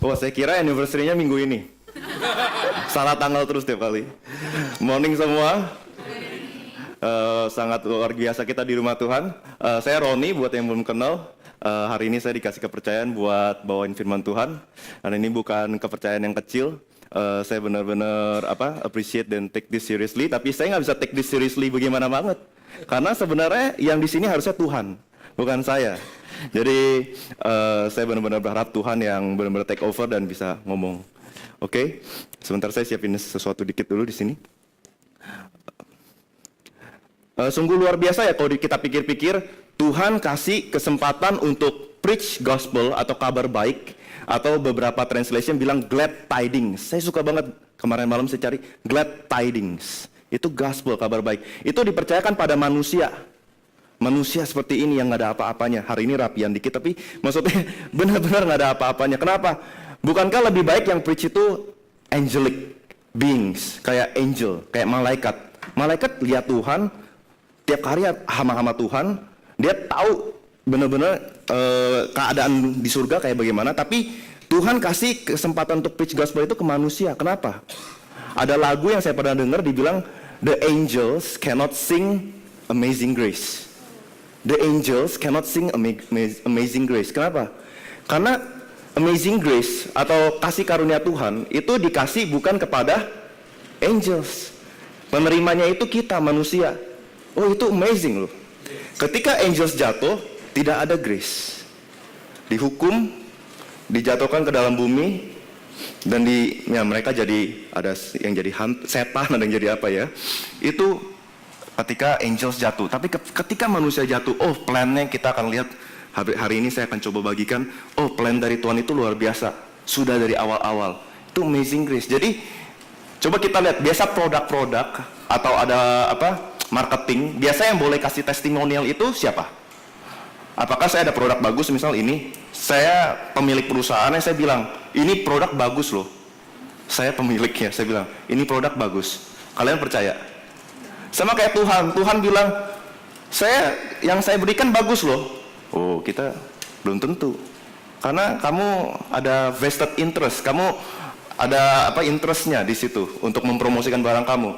Oh, saya kira anniversary-nya minggu ini. Salah tanggal terus tiap kali. Morning semua. Sangat luar biasa kita di rumah Tuhan. Saya Roni, buat yang belum kenal. Hari ini saya dikasih kepercayaan buat bawain firman Tuhan. Dan ini bukan kepercayaan yang kecil. Saya benar-benar appreciate dan take this seriously. Tapi saya nggak bisa take this seriously bagaimana banget. Karena sebenarnya yang di sini harusnya Tuhan, bukan saya. Jadi saya benar-benar berharap Tuhan yang benar-benar take over dan bisa ngomong. Oke, sebentar saya siapin sesuatu dikit dulu di sini. Sungguh luar biasa ya kalau kita pikir-pikir, Tuhan kasih kesempatan untuk preach gospel atau kabar baik, atau beberapa translation bilang glad tidings. Saya suka banget, kemarin malam saya cari glad tidings. Itu gospel, kabar baik. Itu dipercayakan pada manusia. Manusia seperti ini yang nggak ada apa-apanya. Hari ini rapian dikit, tapi maksudnya benar-benar nggak ada apa-apanya. Kenapa? Bukankah lebih baik yang preach itu angelic beings, kayak angel, kayak malaikat. Malaikat lihat Tuhan, tiap hari hama-hama Tuhan, dia tahu benar-benar keadaan di surga kayak bagaimana. Tapi Tuhan kasih kesempatan untuk preach gospel itu ke manusia. Kenapa? Ada lagu yang saya pernah dengar dibilang, the angels cannot sing Amazing Grace. The angels cannot sing Amazing Grace. Kenapa? Karena Amazing Grace atau kasih karunia Tuhan itu dikasih bukan kepada angels. Penerimanya itu kita manusia. Oh, itu amazing loh. Ketika angels jatuh, tidak ada grace. Dihukum, dijatuhkan ke dalam bumi, dan mereka jadi ada yang jadi setan, ada yang jadi apa ya? Itu ketika angels jatuh. Tapi ketika manusia jatuh, oh plannya kita akan lihat hari ini saya akan coba bagikan. Oh, plan dari Tuhan itu luar biasa. Sudah dari awal-awal. Itu amazing grace. Jadi coba kita lihat, biasa produk-produk atau ada marketing, biasa yang boleh kasih testimonial itu siapa? Apakah saya ada produk bagus, misal ini, saya pemilik perusahaan, saya bilang, ini produk bagus loh. Saya pemiliknya, saya bilang, ini produk bagus. Kalian percaya? Sama kayak Tuhan bilang, yang saya berikan bagus loh. Oh, kita belum tentu. Karena kamu ada vested interest, kamu ada interestnya di situ untuk mempromosikan barang kamu.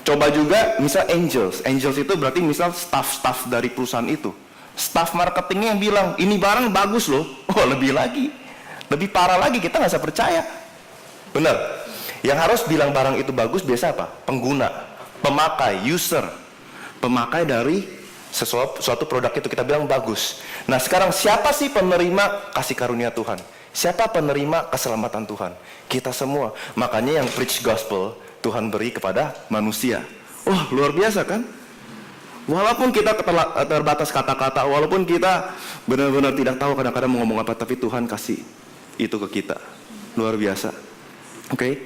Coba juga misal angels itu berarti misal staff dari perusahaan itu. Staff marketingnya yang bilang, ini barang bagus loh. Oh, lebih parah lagi, kita nggak bisa percaya. Benar. Yang harus bilang barang itu bagus biasa apa? Pengguna, pemakai, user, pemakai dari suatu produk itu kita bilang bagus. Nah, sekarang siapa sih penerima kasih karunia Tuhan? Siapa penerima keselamatan Tuhan? Kita semua. Makanya yang preach gospel Tuhan beri kepada manusia. Wah, luar biasa kan? Walaupun kita terbatas kata-kata, walaupun kita benar-benar tidak tahu kadang-kadang mau ngomong apa, tapi Tuhan kasih itu ke kita. Luar biasa. Oke,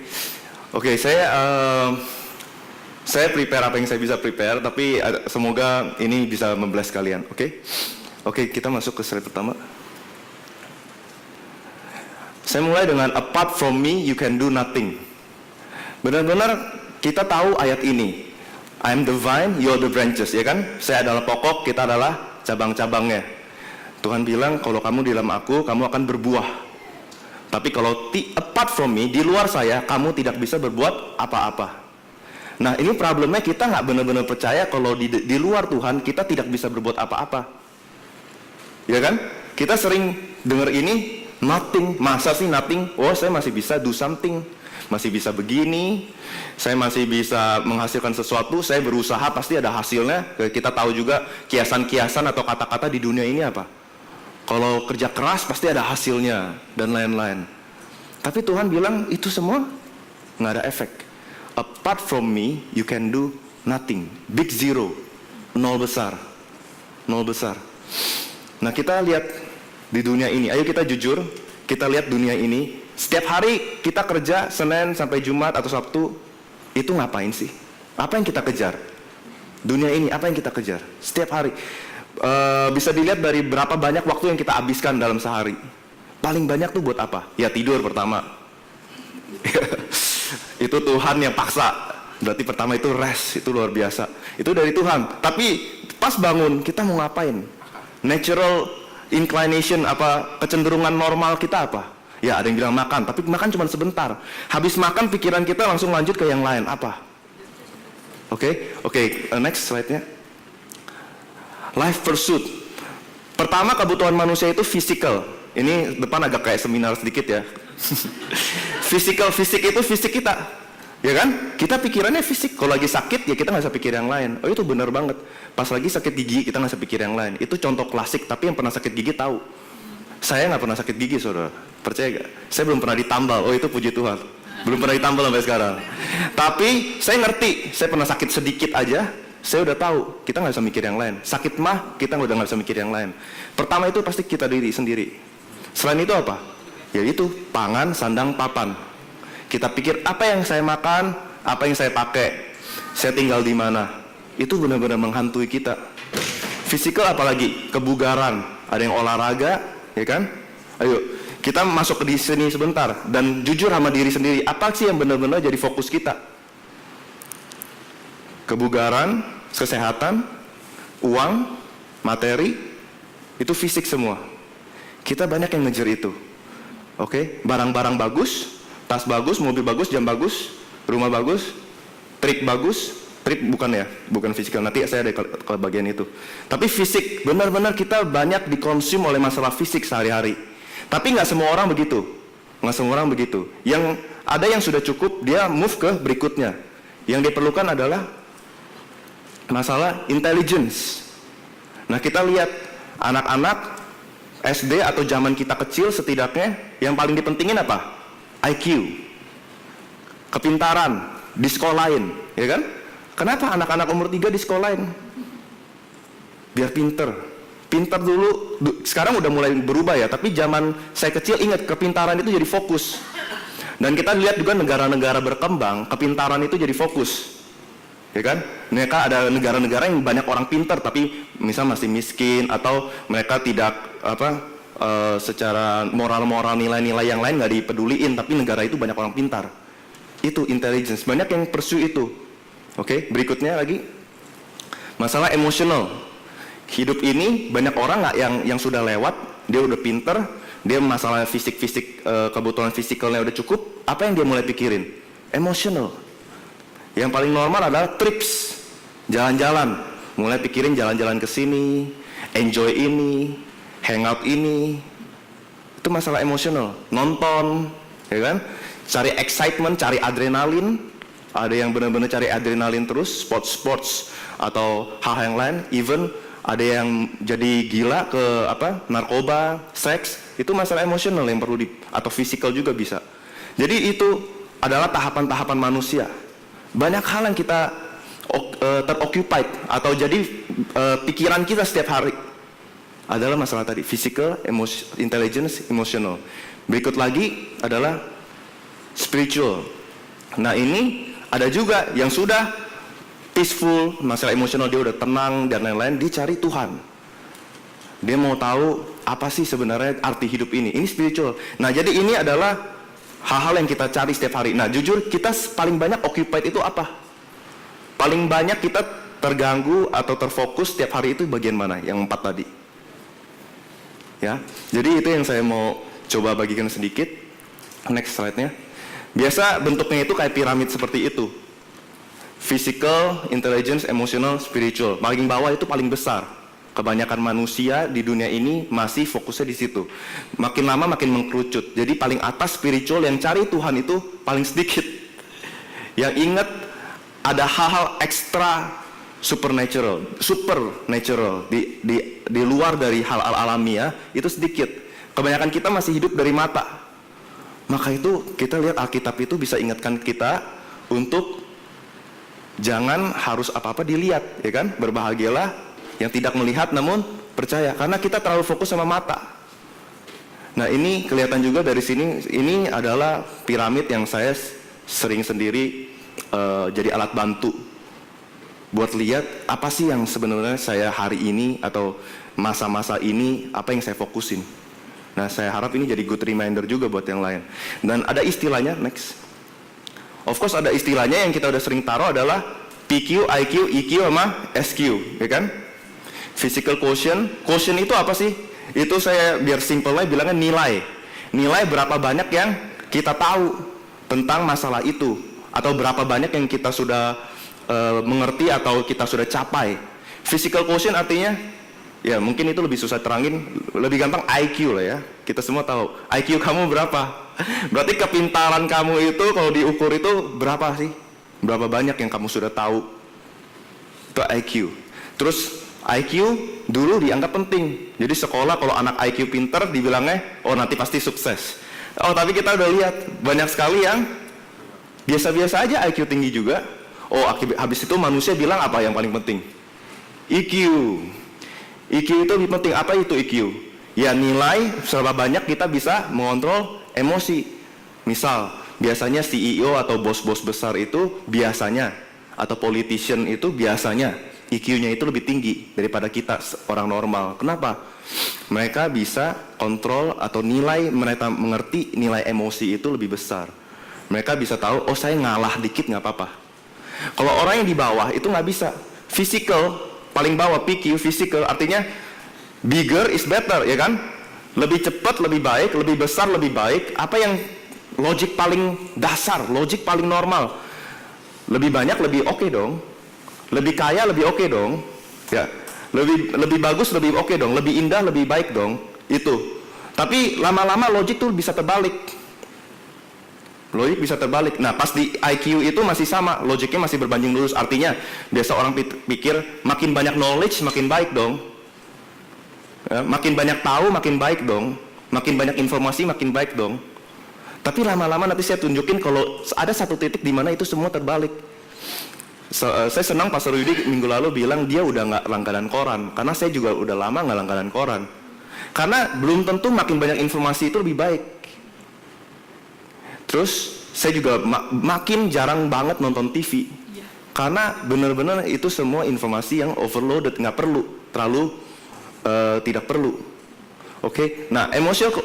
saya prepare apa yang saya bisa prepare, tapi semoga ini bisa membless kalian. Oke, kita masuk ke slide pertama. Saya mulai dengan apart from me you can do nothing. Benar-benar kita tahu ayat ini. I am the vine, you are the branches, ya kan? Saya adalah pokok, kita adalah cabang-cabangnya. Tuhan bilang kalau kamu di dalam aku, kamu akan berbuah. Tapi kalau apart from me, di luar saya, kamu tidak bisa berbuat apa-apa. Nah, ini problemnya kita nggak benar-benar percaya kalau di luar Tuhan kita tidak bisa berbuat apa-apa. Ya kan? Kita sering dengar ini, nothing. Masa sih nothing? Oh, saya masih bisa do something. Masih bisa begini. Saya masih bisa menghasilkan sesuatu. Saya berusaha, pasti ada hasilnya. Kita tahu juga kiasan-kiasan atau kata-kata di dunia ini apa? Kalau kerja keras pasti ada hasilnya dan lain-lain. Tapi Tuhan bilang itu semua nggak ada efek. Apart from me, you can do nothing. Big zero. Nol besar. Nah, kita lihat di dunia ini. Ayo kita jujur. Kita lihat dunia ini. Setiap hari kita kerja, Senin sampai Jumat atau Sabtu. Itu ngapain sih? Apa yang kita kejar? Dunia ini, apa yang kita kejar? Setiap hari. Bisa dilihat dari berapa banyak waktu yang kita habiskan dalam sehari. Paling banyak tuh buat apa? Ya tidur pertama. Itu Tuhan yang paksa. Berarti pertama itu rest, itu luar biasa. Itu dari Tuhan. Tapi pas bangun, kita mau ngapain? Natural inclination, kecenderungan normal kita apa? Ya, ada yang bilang makan, tapi makan cuma sebentar. Habis makan, pikiran kita langsung lanjut ke yang lain. Apa? Oke, next slide-nya. Life pursuit. Pertama, kebutuhan manusia itu physical. Ini depan agak kayak seminar sedikit ya. Fisik itu fisik kita. Ya kan? Kita pikirannya fisik. Kalau lagi sakit, ya kita nggak usah pikir yang lain. Oh, itu benar banget. Pas lagi sakit gigi, kita nggak usah pikir yang lain. Itu contoh klasik, tapi yang pernah sakit gigi tahu. Saya nggak pernah sakit gigi, saudara. Percaya gak? Saya belum pernah ditambal. Oh, itu puji Tuhan. Belum pernah ditambal sampai sekarang. Tapi saya ngerti. Saya pernah sakit sedikit aja. Saya udah tahu. Kita nggak bisa mikir yang lain. Sakit mah kita udah nggak bisa mikir yang lain. Pertama itu pasti kita diri sendiri. Selain itu apa? Yaitu pangan, sandang, papan. Kita pikir apa yang saya makan, apa yang saya pakai, saya tinggal di mana. Itu benar-benar menghantui kita. Fisikal apalagi kebugaran. Ada yang olahraga, ya kan? Ayo, kita masuk ke di sini sebentar dan jujur sama diri sendiri. Apa sih yang benar-benar jadi fokus kita? Kebugaran, kesehatan, uang, materi, itu fisik semua. Kita banyak yang ngejar itu. Oke, barang-barang bagus, tas bagus, mobil bagus, jam bagus, rumah bagus, trip bagus. Trip bukan fisikal, nanti saya ada ke bagian itu. Tapi fisik, benar-benar kita banyak dikonsum oleh masalah fisik sehari-hari. Tapi nggak semua orang begitu. Yang ada yang sudah cukup, dia move ke berikutnya. Yang diperlukan adalah masalah intelligence. Nah, kita lihat anak-anak SD atau zaman kita kecil setidaknya yang paling dipentingin apa? IQ, kepintaran, disekolahin, ya kan? Kenapa anak-anak umur 3 disekolahin? Biar pinter dulu. Sekarang udah mulai berubah ya, tapi zaman saya kecil ingat kepintaran itu jadi fokus. Dan kita lihat juga negara-negara berkembang, kepintaran itu jadi fokus, ya kan? Mereka ada negara-negara yang banyak orang pintar tapi misal masih miskin atau mereka tidak secara moral nilai-nilai yang lain nggak dipeduliin, tapi negara itu banyak orang pintar. Itu intelligence, banyak yang pursue itu. Oke, berikutnya lagi masalah emosional. Hidup ini banyak orang nggak yang sudah lewat, dia udah pintar, dia masalah fisik kebutuhan fisikalnya udah cukup, apa yang dia mulai pikirin? Emosional. Yang paling normal adalah trips, jalan-jalan, mulai pikirin jalan-jalan ke sini, enjoy ini, hangout ini. Itu masalah emosional. Nonton, ya kan? Cari excitement, cari adrenalin. Ada yang benar-benar cari adrenalin terus, sports atau hal yang lain. Even ada yang jadi gila ke narkoba, seks. Itu masalah emosional yang perlu atau fisikal juga bisa. Jadi itu adalah tahapan-tahapan manusia. Banyak hal yang kita teroccupied atau jadi pikiran kita setiap hari adalah masalah tadi, physical, intelligence, emotional. Berikut lagi adalah spiritual. Nah, ini ada juga yang sudah peaceful, masalah emosional, dia udah tenang dan lain-lain, dicari Tuhan. Dia mau tahu apa sih sebenarnya arti hidup ini. Ini spiritual. Nah, jadi ini adalah hal-hal yang kita cari setiap hari. Nah, jujur kita paling banyak occupied itu apa? Paling banyak kita terganggu atau terfokus setiap hari itu bagian mana? Yang 4 tadi. Ya, jadi itu yang saya mau coba bagikan sedikit. Next slide-nya. Biasa bentuknya itu kayak piramid seperti itu. Physical, intelligence, emotional, spiritual. Paling bawah itu paling besar. Kebanyakan manusia di dunia ini masih fokusnya di situ. Makin lama makin mengkerucut. Jadi paling atas spiritual, yang cari Tuhan itu paling sedikit. Yang ingat ada hal-hal ekstra supernatural di luar dari hal-hal alamiah itu sedikit. Kebanyakan kita masih hidup dari mata. Maka itu kita lihat Alkitab itu bisa ingatkan kita untuk jangan harus apa-apa dilihat, ya kan? Berbahagialah yang tidak melihat namun percaya, karena kita terlalu fokus sama mata. Nah, ini kelihatan juga dari sini. Ini adalah piramid yang saya sering sendiri jadi alat bantu buat lihat apa sih yang sebenarnya saya hari ini atau masa-masa ini, apa yang saya fokusin. Nah, saya harap ini jadi good reminder juga buat yang lain. Dan ada istilahnya, next. Of course ada istilahnya yang kita udah sering taruh adalah PQ, IQ, EQ sama SQ, ya kan? Physical quotient. Quotient itu apa sih? Itu saya biar simpelnya bilangnya nilai. Nilai berapa banyak yang kita tahu tentang masalah itu, atau berapa banyak yang kita sudah mengerti atau kita sudah capai. Physical quotient artinya, ya mungkin itu lebih susah terangin, lebih gampang IQ lah ya. Kita semua tahu IQ kamu berapa. Berarti kepintaran kamu itu kalau diukur itu berapa sih? Berapa banyak yang kamu sudah tahu. Itu IQ. Terus IQ dulu dianggap penting. Jadi sekolah kalau anak IQ pinter dibilangnya, oh nanti pasti sukses. Oh tapi kita udah lihat banyak sekali yang biasa-biasa aja IQ tinggi juga. Oh habis itu manusia bilang apa yang paling penting? EQ. EQ itu lebih penting. Apa itu EQ? Ya nilai seberapa banyak kita bisa mengontrol emosi. Misal biasanya CEO atau bos-bos besar itu biasanya, atau politician itu biasanya EQ-nya itu lebih tinggi daripada kita orang normal. Kenapa? Mereka bisa kontrol atau nilai, mereka mengerti nilai emosi itu lebih besar. Mereka bisa tahu, oh saya ngalah dikit nggak apa-apa. Kalau orang yang di bawah itu nggak bisa. Physical, paling bawah PQ, physical artinya bigger is better, ya kan? Lebih cepat, lebih baik, lebih besar, lebih baik. Apa yang logik paling dasar, logik paling normal? Lebih banyak, lebih oke dong. Lebih kaya, lebih oke dong. Ya, lebih bagus, lebih oke dong. Lebih indah, lebih baik dong. Itu. Tapi lama-lama logik tuh bisa terbalik. Logik bisa terbalik. Nah, pas di IQ itu masih sama, logiknya masih berbanding lurus. Artinya, biasa orang pikir makin banyak knowledge makin baik dong. Ya, makin banyak tahu makin baik dong. Makin banyak informasi makin baik dong. Tapi lama-lama nanti saya tunjukin kalau ada satu titik di mana itu semua terbalik. Saya senang Pastor Yudi minggu lalu bilang dia udah nggak langganan koran, karena saya juga udah lama nggak langganan koran. Karena belum tentu makin banyak informasi itu lebih baik. Terus saya juga makin jarang banget nonton TV, karena benar-benar itu semua informasi yang overloaded, nggak perlu, terlalu tidak perlu. Oke, nah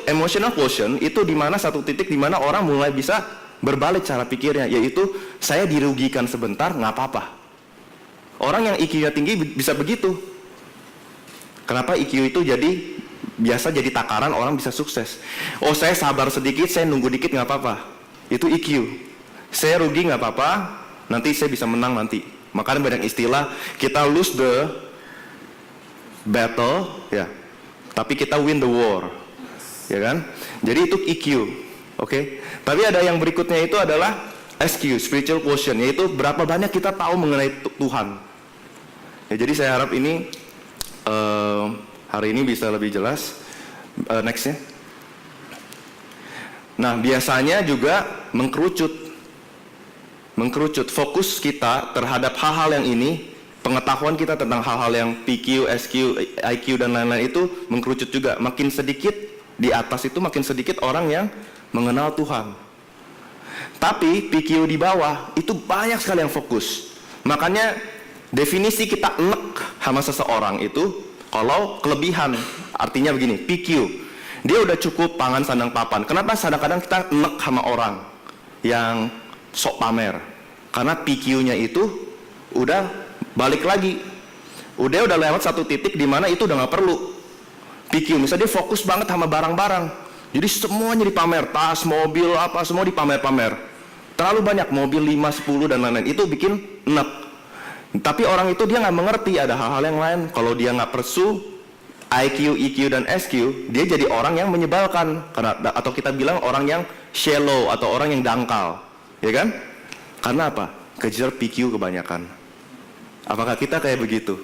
emotional quotient itu di mana satu titik di mana orang mulai bisa berbalik cara pikirnya, yaitu saya dirugikan sebentar nggak apa-apa. Orang yang IQ-nya tinggi bisa begitu. Kenapa IQ itu biasa jadi takaran orang bisa sukses? Oh saya sabar sedikit, saya nunggu dikit nggak apa-apa. Itu IQ. Saya rugi nggak apa-apa, nanti saya bisa menang nanti. Makanya banyak istilah, kita lose the battle, ya, tapi kita win the war, ya kan? Jadi itu IQ. Oke, tapi ada yang berikutnya itu adalah SQ, spiritual quotient, yaitu berapa banyak kita tahu mengenai Tuhan. Ya, jadi saya harap ini hari ini bisa lebih jelas. Nextnya. Nah, biasanya juga mengkerucut. Fokus kita terhadap hal-hal yang ini, pengetahuan kita tentang hal-hal yang PQ, SQ, IQ dan lain-lain itu mengkerucut juga. Makin sedikit di atas itu makin sedikit orang yang mengenal Tuhan. Tapi PQ di bawah itu banyak sekali yang fokus. Makanya definisi kita enek sama seseorang itu kalau kelebihan. Artinya begini, PQ, dia udah cukup pangan sandang papan. Kenapa kadang-kadang kita enek sama orang yang sok pamer? Karena PQ-nya itu udah balik lagi. Udah lewat satu titik di mana itu udah nggak perlu. PQ, misalnya dia fokus banget sama barang-barang. Jadi semuanya dipamer, tas, mobil, apa, semua dipamer-pamer. Terlalu banyak, mobil 5, 10, dan lain-lain. Itu bikin enek. Tapi orang itu dia nggak mengerti ada hal-hal yang lain. Kalau dia nggak pursue IQ, EQ, dan SQ, dia jadi orang yang menyebalkan. Atau kita bilang orang yang shallow, atau orang yang dangkal. Ya kan? Karena apa? Kejar PQ kebanyakan. Apakah kita kayak begitu?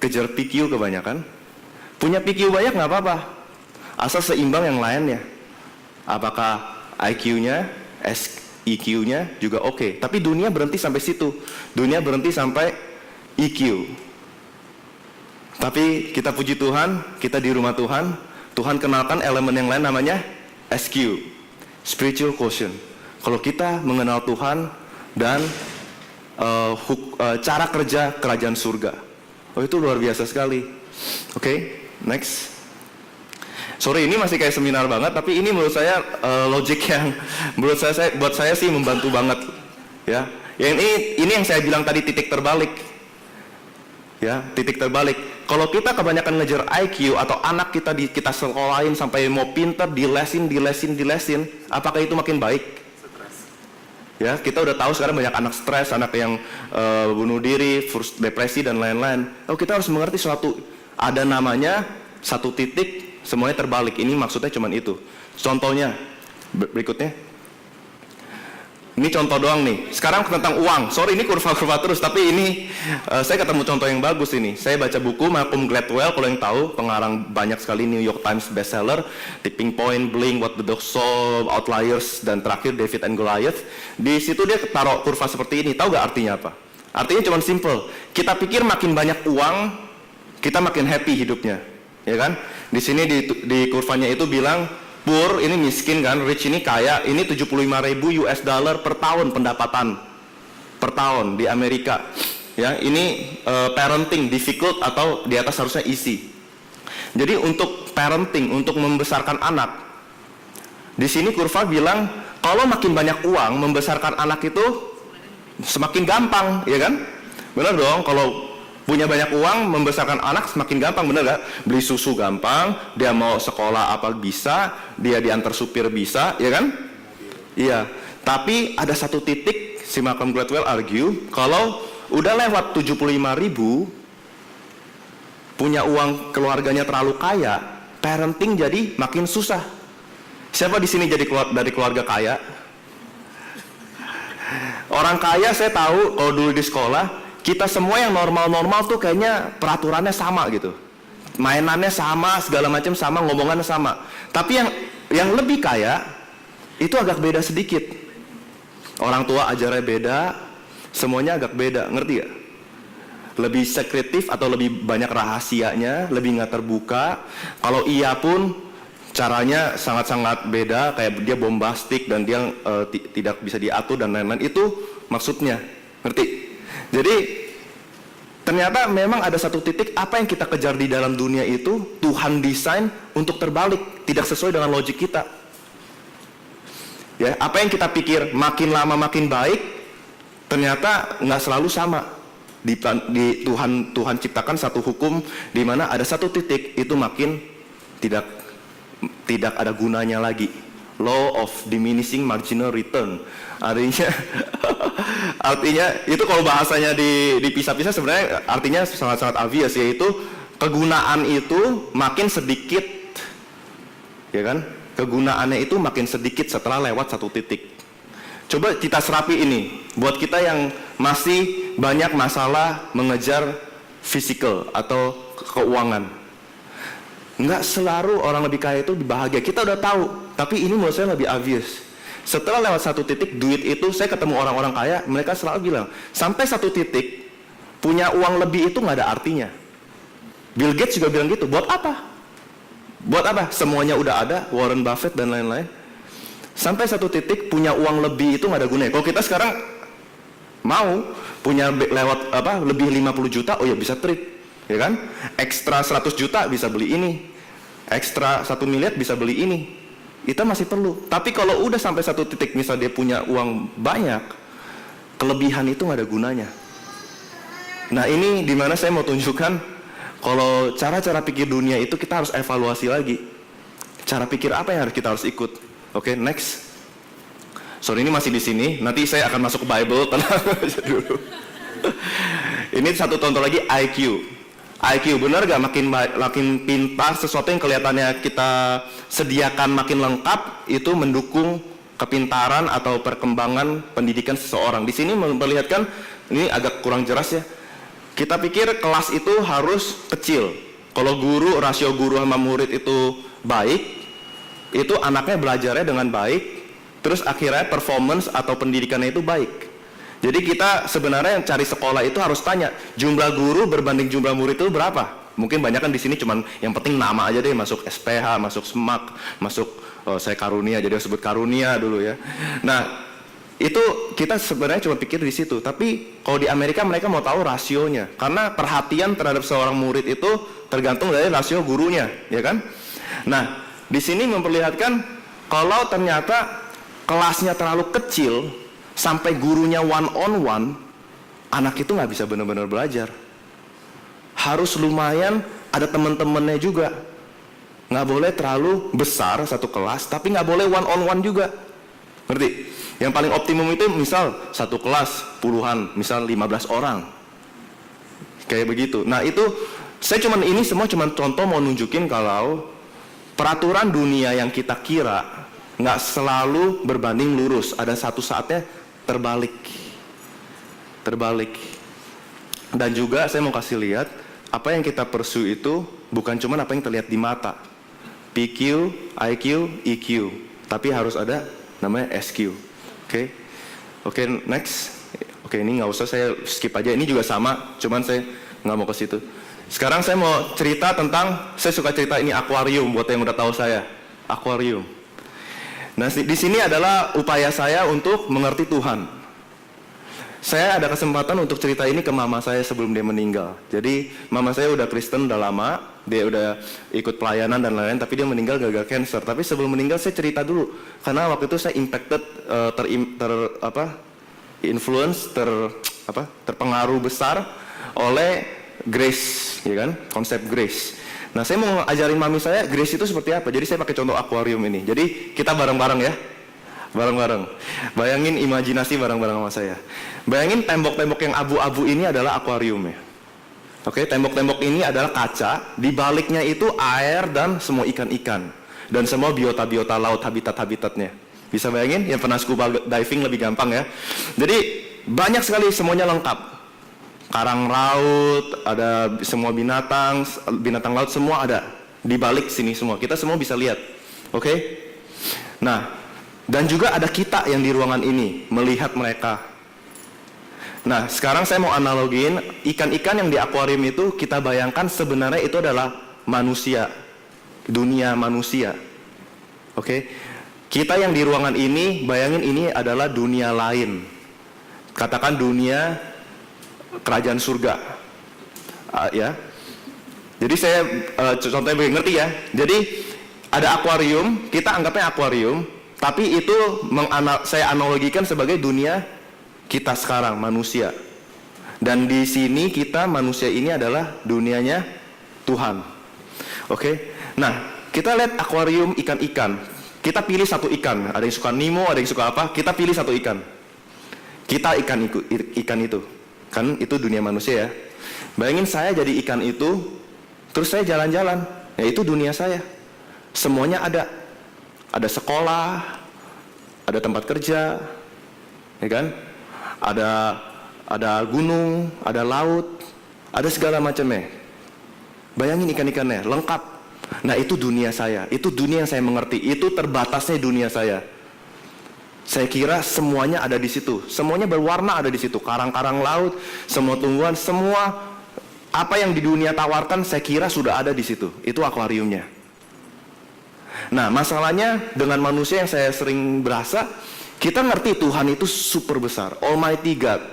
Kejar PQ kebanyakan? Punya PQ banyak nggak apa-apa. Asal seimbang yang lainnya. Apakah IQ-nya, EQ-nya juga oke. Tapi dunia berhenti sampai situ. Dunia berhenti sampai EQ. Tapi kita puji Tuhan, kita di rumah Tuhan, Tuhan kenalkan elemen yang lain namanya SQ, spiritual quotient. Kalau kita mengenal Tuhan dan cara kerja kerajaan surga. Oh itu luar biasa sekali. Oke, next. Sorry, ini masih kayak seminar banget, tapi ini menurut saya logik yang buat saya sih membantu banget, ya. Yang ini yang saya bilang tadi titik terbalik, ya, titik terbalik. kalau kita kebanyakan ngejar IQ atau anak kita sekolahin sampai mau pinter, dilesin, apakah itu makin baik? Ya, kita udah tahu sekarang banyak anak stres, anak yang bunuh diri, depresi dan lain-lain. Oh, kita harus mengerti suatu, ada namanya satu titik semuanya terbalik. Ini maksudnya cuman itu. Contohnya berikutnya. Ini contoh doang nih. Sekarang tentang uang. Sorry ini kurva-kurva terus, tapi ini saya ketemu contoh yang bagus ini. Saya baca buku Malcolm Gladwell, kalau yang tahu, pengarang banyak sekali New York Times bestseller, Tipping Point, Blink, What the Dog Saw, Outliers, dan terakhir David and Goliath. Di situ dia taruh kurva seperti ini. Tahu gak artinya apa? Artinya cuma simple. Kita pikir makin banyak uang, kita makin happy hidupnya, ya kan? Di sini di kurvanya itu bilang poor ini miskin kan, rich ini kaya, ini 75.000 US dollar per tahun pendapatan per tahun di Amerika. Ya, ini parenting difficult atau di atas harusnya easy. Jadi untuk parenting, untuk membesarkan anak, di sini kurva bilang kalau makin banyak uang membesarkan anak itu semakin gampang, ya kan? Benar dong, kalau punya banyak uang, membesarkan anak semakin gampang, bener gak? Beli susu gampang, dia mau sekolah apa bisa, dia diantar supir bisa, ya kan? Iya, tapi ada satu titik, si Malcolm Gladwell argue, kalau udah lewat 75.000, punya uang keluarganya terlalu kaya, parenting jadi makin susah. Siapa di sini jadi dari keluarga kaya? Orang kaya saya tahu, kalau dulu di sekolah, kita semua yang normal-normal tuh kayaknya peraturannya sama gitu. Mainannya sama, segala macam sama, ngomongannya sama. Tapi yang lebih kaya itu agak beda sedikit. Orang tua ajarnya beda, semuanya agak beda, ngerti gak? Lebih sekretif atau lebih banyak rahasianya, lebih nggak terbuka. Kalau iya pun caranya sangat-sangat beda, kayak dia bombastik dan dia tidak bisa diatur dan lain-lain. Itu maksudnya, ngerti? Jadi ternyata memang ada satu titik apa yang kita kejar di dalam dunia itu Tuhan desain untuk terbalik, tidak sesuai dengan logik kita. Ya, apa yang kita pikir makin lama makin baik, ternyata nggak selalu sama. Di Tuhan ciptakan satu hukum di mana ada satu titik itu makin tidak ada gunanya lagi. Law of diminishing marginal return. Artinya itu kalau bahasanya dipisah-pisah sebenarnya artinya sangat-sangat obvious, yaitu kegunaan itu makin sedikit, ya kan? Kegunaannya itu makin sedikit setelah lewat satu titik. Coba kita serapi ini buat kita yang masih banyak masalah mengejar physical atau keuangan. Nggak selalu orang lebih kaya itu bahagia, kita udah tahu. Tapi ini menurut saya lebih obvious. Setelah lewat satu titik, duit itu, saya ketemu orang-orang kaya, mereka selalu bilang, sampai satu titik, punya uang lebih itu nggak ada artinya. Bill Gates juga bilang gitu, buat apa? Buat apa? Semuanya udah ada, Warren Buffett dan lain-lain. Sampai satu titik, punya uang lebih itu nggak ada gunanya. Kalau kita sekarang mau punya lewat lebih 50 juta, oh ya bisa trip. Ya kan? Ekstra 100 juta bisa beli ini, ekstra 1 miliar bisa beli ini. Kita masih perlu. Tapi kalau udah sampai satu titik, misal dia punya uang banyak, kelebihan itu nggak ada gunanya. Nah ini dimana saya mau tunjukkan kalau cara-cara pikir dunia itu kita harus evaluasi lagi. Cara pikir apa yang kita harus ikut? Oke, next. Sorry ini masih di sini. Nanti saya akan masuk ke Bible. Tenang aja dulu. Ini satu contoh lagi, IQ. IQ, benar gak makin pintar, sesuatu yang kelihatannya kita sediakan makin lengkap, itu mendukung kepintaran atau perkembangan pendidikan seseorang. Di sini memperlihatkan, ini agak kurang jelas ya, kita pikir kelas itu harus kecil. Kalau rasio guru sama murid itu baik, itu anaknya belajarnya dengan baik, terus akhirnya performance atau pendidikannya itu baik. Jadi kita sebenarnya yang cari sekolah itu harus tanya, jumlah guru berbanding jumlah murid itu berapa? Mungkin banyak kan di sini cuman yang penting nama aja deh, masuk SPH, masuk SMAK, masuk saya Karunia, jadi sebut Karunia dulu ya. Nah, itu kita sebenarnya cuma pikir di situ. Tapi kalau di Amerika mereka mau tahu rasionya, karena perhatian terhadap seorang murid itu tergantung dari rasio gurunya, ya kan? Nah, di sini memperlihatkan kalau ternyata kelasnya terlalu kecil, sampai gurunya one on one, anak itu nggak bisa benar-benar belajar. harus lumayan ada teman-temannya juga. Nggak boleh terlalu besar satu kelas, tapi nggak boleh one on one juga. Ngerti? Yang paling optimum itu misal satu kelas puluhan, misal 15 orang. Kayak begitu. Nah itu, ini semua cuman contoh mau nunjukin kalau peraturan dunia yang kita kira nggak selalu berbanding lurus. Ada satu saatnya terbalik. Dan juga saya mau kasih lihat, apa yang kita pursue itu bukan cuma apa yang terlihat di mata. PQ, IQ, EQ. Tapi harus ada namanya SQ. Oke, next. Oke, ini nggak usah, saya skip aja. Ini juga sama, cuman saya nggak mau ke situ. Sekarang saya mau cerita tentang, saya suka cerita ini akuarium buat yang udah tahu saya. Akuarium. Nah, di sini adalah upaya saya untuk mengerti Tuhan. Saya ada kesempatan untuk cerita ini ke mama saya sebelum dia meninggal. Jadi mama saya udah Kristen udah lama, dia udah ikut pelayanan dan lain-lain, tapi dia meninggal gagal cancer. Tapi sebelum meninggal saya cerita dulu, karena waktu itu saya impacted, terpengaruh besar oleh grace, ya kan? Konsep grace. Nah, saya mau ajarin mami saya grace itu seperti apa. Jadi saya pakai contoh akuarium ini. Jadi kita bareng-bareng ya. Bareng-bareng. Bayangin imajinasi bareng-bareng sama saya. Bayangin tembok-tembok yang abu-abu ini adalah akuarium ya. Oke, tembok-tembok ini adalah kaca, di baliknya itu air dan semua ikan-ikan dan semua biota-biota laut, habitat-habitatnya. Bisa bayangin? Yang pernah scuba diving lebih gampang ya. Jadi banyak sekali, semuanya lengkap. Karang laut, ada semua binatang laut semua ada di balik sini semua. Kita semua bisa lihat. Oke? Nah, dan juga ada kita yang di ruangan ini melihat mereka. Nah, sekarang saya mau analogiin ikan-ikan yang di akuarium itu, kita bayangkan sebenarnya itu adalah manusia, dunia manusia. Oke? Kita yang di ruangan ini, bayangin ini adalah dunia lain. Katakan dunia kerajaan surga. Ya. Jadi saya contohnya begini, ngerti ya? Jadi ada akuarium, kita anggapnya akuarium, tapi itu saya analogikan sebagai dunia kita sekarang, manusia. Dan di sini kita, manusia ini adalah dunianya Tuhan. Oke? Nah, kita lihat akuarium ikan-ikan. Kita pilih satu ikan. Ada yang suka Nemo, ada yang suka apa. Kita pilih satu ikan. Kita ikan itu. Kan itu dunia manusia ya. Bayangin saya jadi ikan itu, terus saya jalan-jalan. Ya itu dunia saya. Semuanya ada. Ada sekolah, ada tempat kerja, ya kan? Ada gunung, ada laut, ada segala macamnya. Bayangin ikan-ikannya, lengkap. Nah itu dunia saya, itu dunia yang saya mengerti, itu terbatasnya dunia saya. Saya kira semuanya ada di situ, semuanya berwarna ada di situ, karang-karang laut, semua tumbuhan, semua apa yang di dunia tawarkan saya kira sudah ada di situ. Itu akuariumnya. Nah, masalahnya dengan manusia yang saya sering berasa, kita ngerti Tuhan itu super besar, Almighty God,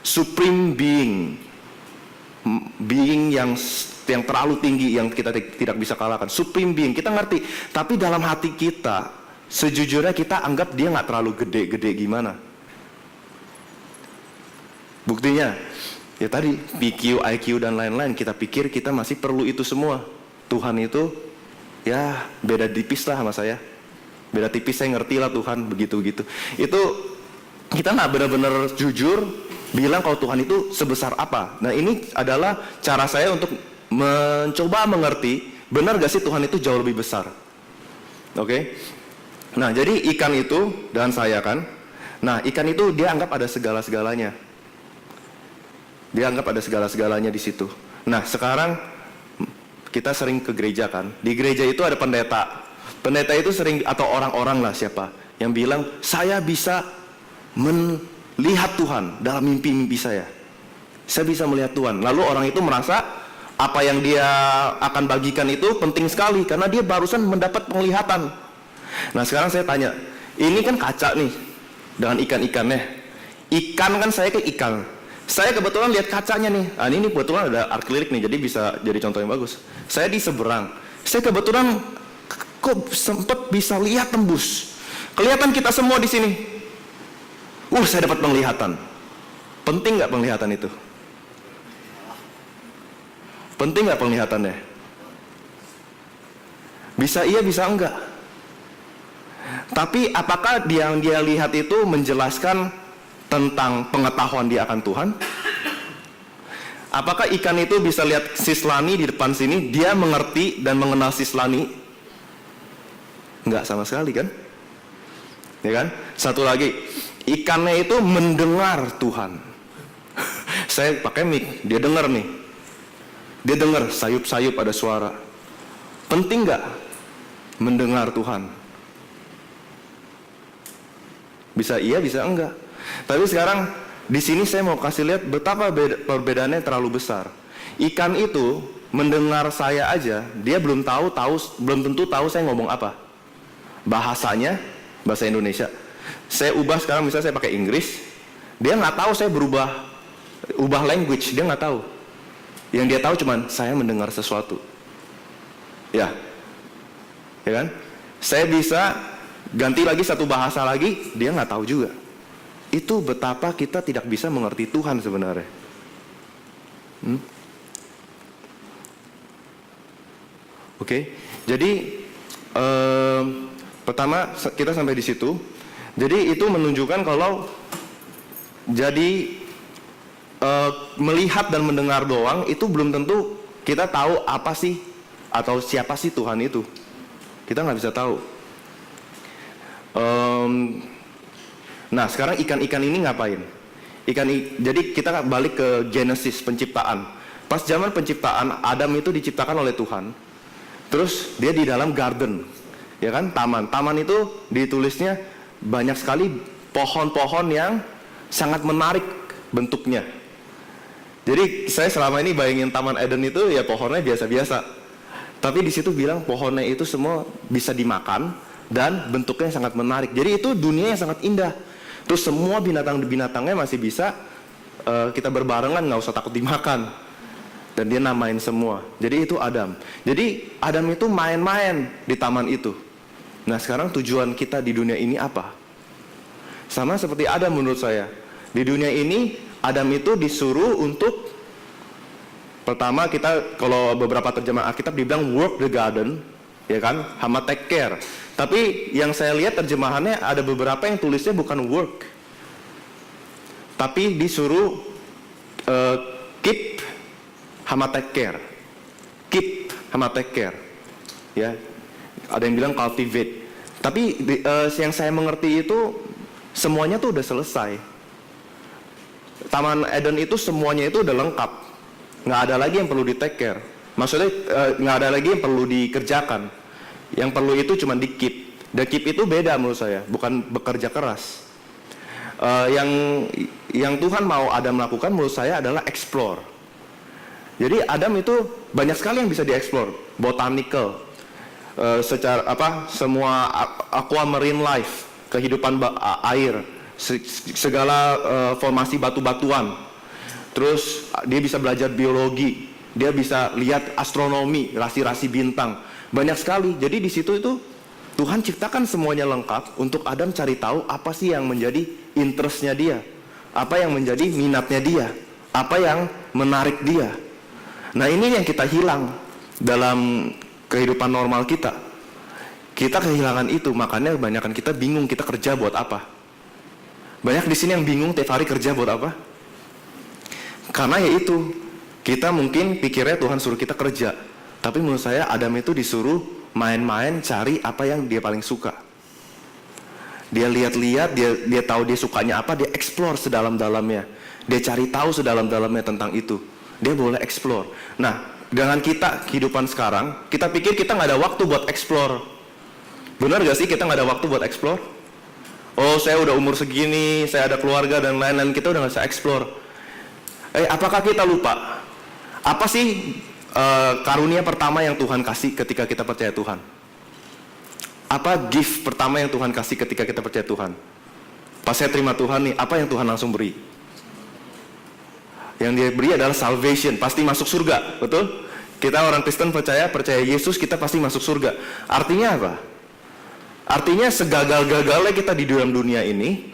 Supreme Being, Being yang terlalu tinggi, yang kita tidak bisa kalahkan, Supreme Being, kita ngerti. Tapi dalam hati kita, sejujurnya kita anggap dia nggak terlalu gede-gede gimana. Buktinya, ya tadi PQ, IQ dan lain-lain, kita pikir kita masih perlu itu semua. Tuhan itu ya beda tipis lah sama saya. Beda tipis, saya ngerti lah Tuhan begitu-begitu. Itu kita nggak benar-benar jujur bilang kalau Tuhan itu sebesar apa. Nah ini adalah cara saya untuk mencoba mengerti, benar gak sih Tuhan itu jauh lebih besar. Oke? Nah jadi ikan itu dan saya kan, nah ikan itu dia anggap ada segala-segalanya. Dia anggap ada segala-segalanya di situ. Nah sekarang kita sering ke gereja kan. Di gereja itu ada pendeta. Pendeta itu sering, atau orang-orang lah siapa, yang bilang, saya bisa melihat Tuhan dalam mimpi-mimpi saya. Saya bisa melihat Tuhan. Lalu orang itu merasa, apa yang dia akan bagikan itu penting sekali, karena dia barusan mendapat penglihatan. Nah sekarang saya tanya, ini kan kaca nih, dengan ikan-ikannya. Ikan kan saya ke ikan. Saya kebetulan lihat kacanya nih. Nah, ini kebetulan ada akrilik nih, jadi bisa jadi contoh yang bagus. Saya di seberang. Saya kebetulan kok sempat bisa lihat tembus. Kelihatan kita semua di sini. Saya dapat penglihatan. Penting nggak penglihatan itu? Penting nggak penglihatannya? Bisa iya, bisa enggak. Tapi apakah yang dia lihat itu menjelaskan tentang pengetahuan dia akan Tuhan? Apakah ikan itu bisa lihat sislani di depan sini, dia mengerti dan mengenal sislani? Enggak sama sekali kan? Ya kan? Satu lagi, ikannya itu mendengar Tuhan. Saya pakai mic, dia dengar nih. Dia dengar sayup-sayup ada suara. Penting nggak mendengar Tuhan? Bisa iya, bisa enggak. Tapi sekarang di sini saya mau kasih lihat betapa perbedaannya terlalu besar. Ikan itu mendengar saya aja, dia belum tentu tahu saya ngomong apa. Bahasanya bahasa Indonesia. Saya ubah sekarang, misalnya saya pakai Inggris, dia nggak tahu saya ubah language, dia nggak tahu. Yang dia tahu cuman saya mendengar sesuatu. Ya kan? Saya bisa ganti lagi satu bahasa lagi, dia nggak tahu juga. Itu betapa kita tidak bisa mengerti Tuhan sebenarnya. Oke. Jadi pertama kita sampai di situ. Jadi itu menunjukkan kalau melihat dan mendengar doang itu belum tentu kita tahu apa sih atau siapa sih Tuhan itu. Kita nggak bisa tahu. Nah sekarang ikan-ikan ini ngapain? Jadi kita balik ke Genesis, penciptaan. Pas zaman penciptaan, Adam itu diciptakan oleh Tuhan. Terus dia di dalam garden, ya kan, taman. Taman itu ditulisnya banyak sekali pohon-pohon yang sangat menarik bentuknya. Jadi saya selama ini bayangin Taman Eden itu ya pohonnya biasa-biasa. Tapi di situ bilang pohonnya itu semua bisa dimakan dan bentuknya sangat menarik. Jadi itu dunia yang sangat indah. Terus semua binatang-binatangnya masih bisa kita berbarengan, nggak usah takut dimakan. Dan dia namain semua. Jadi itu Adam. Jadi Adam itu main-main di taman itu. Nah sekarang tujuan kita di dunia ini apa? Sama seperti Adam menurut saya. Di dunia ini Adam itu disuruh untuk, pertama kita, kalau beberapa terjemahan Alkitab dibilang work the garden, ya kan, sama take care. Tapi yang saya lihat terjemahannya ada beberapa yang tulisnya bukan work, tapi disuruh keep sama take care. Keep sama take care. Ya. Ada yang bilang cultivate. Tapi yang saya mengerti itu semuanya tuh udah selesai. Taman Eden itu semuanya itu udah lengkap. Nggak ada lagi yang perlu di take care. Maksudnya nggak ada lagi yang perlu dikerjakan. Yang perlu itu cuma di keep. Dan keep itu beda menurut saya, bukan bekerja keras. Yang Tuhan mau Adam lakukan menurut saya adalah explore. Jadi Adam itu banyak sekali yang bisa dieksplor. Botanical, semua aquamarine life, kehidupan air, segala formasi batu-batuan. Terus dia bisa belajar biologi, dia bisa lihat astronomi, rasi-rasi bintang, banyak sekali. Jadi di situ itu Tuhan ciptakan semuanya lengkap untuk Adam cari tahu apa sih yang menjadi interestnya dia, apa yang menjadi minatnya dia, apa yang menarik dia. Nah ini yang kita hilang dalam kehidupan normal kita. Kita kehilangan itu, makanya kebanyakan kita bingung kita kerja buat apa. Banyak di sini yang bingung tiap hari kerja buat apa. Karena ya itu, kita mungkin pikirnya Tuhan suruh kita kerja. Tapi menurut saya Adam itu disuruh main-main cari apa yang dia paling suka. Dia lihat-lihat, dia tahu dia sukanya apa, dia explore sedalam-dalamnya. Dia cari tahu sedalam-dalamnya tentang itu. Dia boleh explore. Nah, dengan kita kehidupan sekarang, kita pikir kita nggak ada waktu buat explore. Benar gak sih kita nggak ada waktu buat explore? Oh, saya udah umur segini, saya ada keluarga dan lain-lain, kita udah nggak bisa explore. Apakah kita lupa? Apa sih karunia pertama yang Tuhan kasih ketika kita percaya Tuhan? Apa gift pertama yang Tuhan kasih ketika kita percaya Tuhan? Pas saya terima Tuhan nih, apa yang Tuhan langsung beri? Yang dia beri adalah salvation, pasti masuk surga, betul? Kita orang Kristen percaya Yesus, kita pasti masuk surga. Artinya apa? Artinya segagal-gagalnya kita di dalam dunia ini,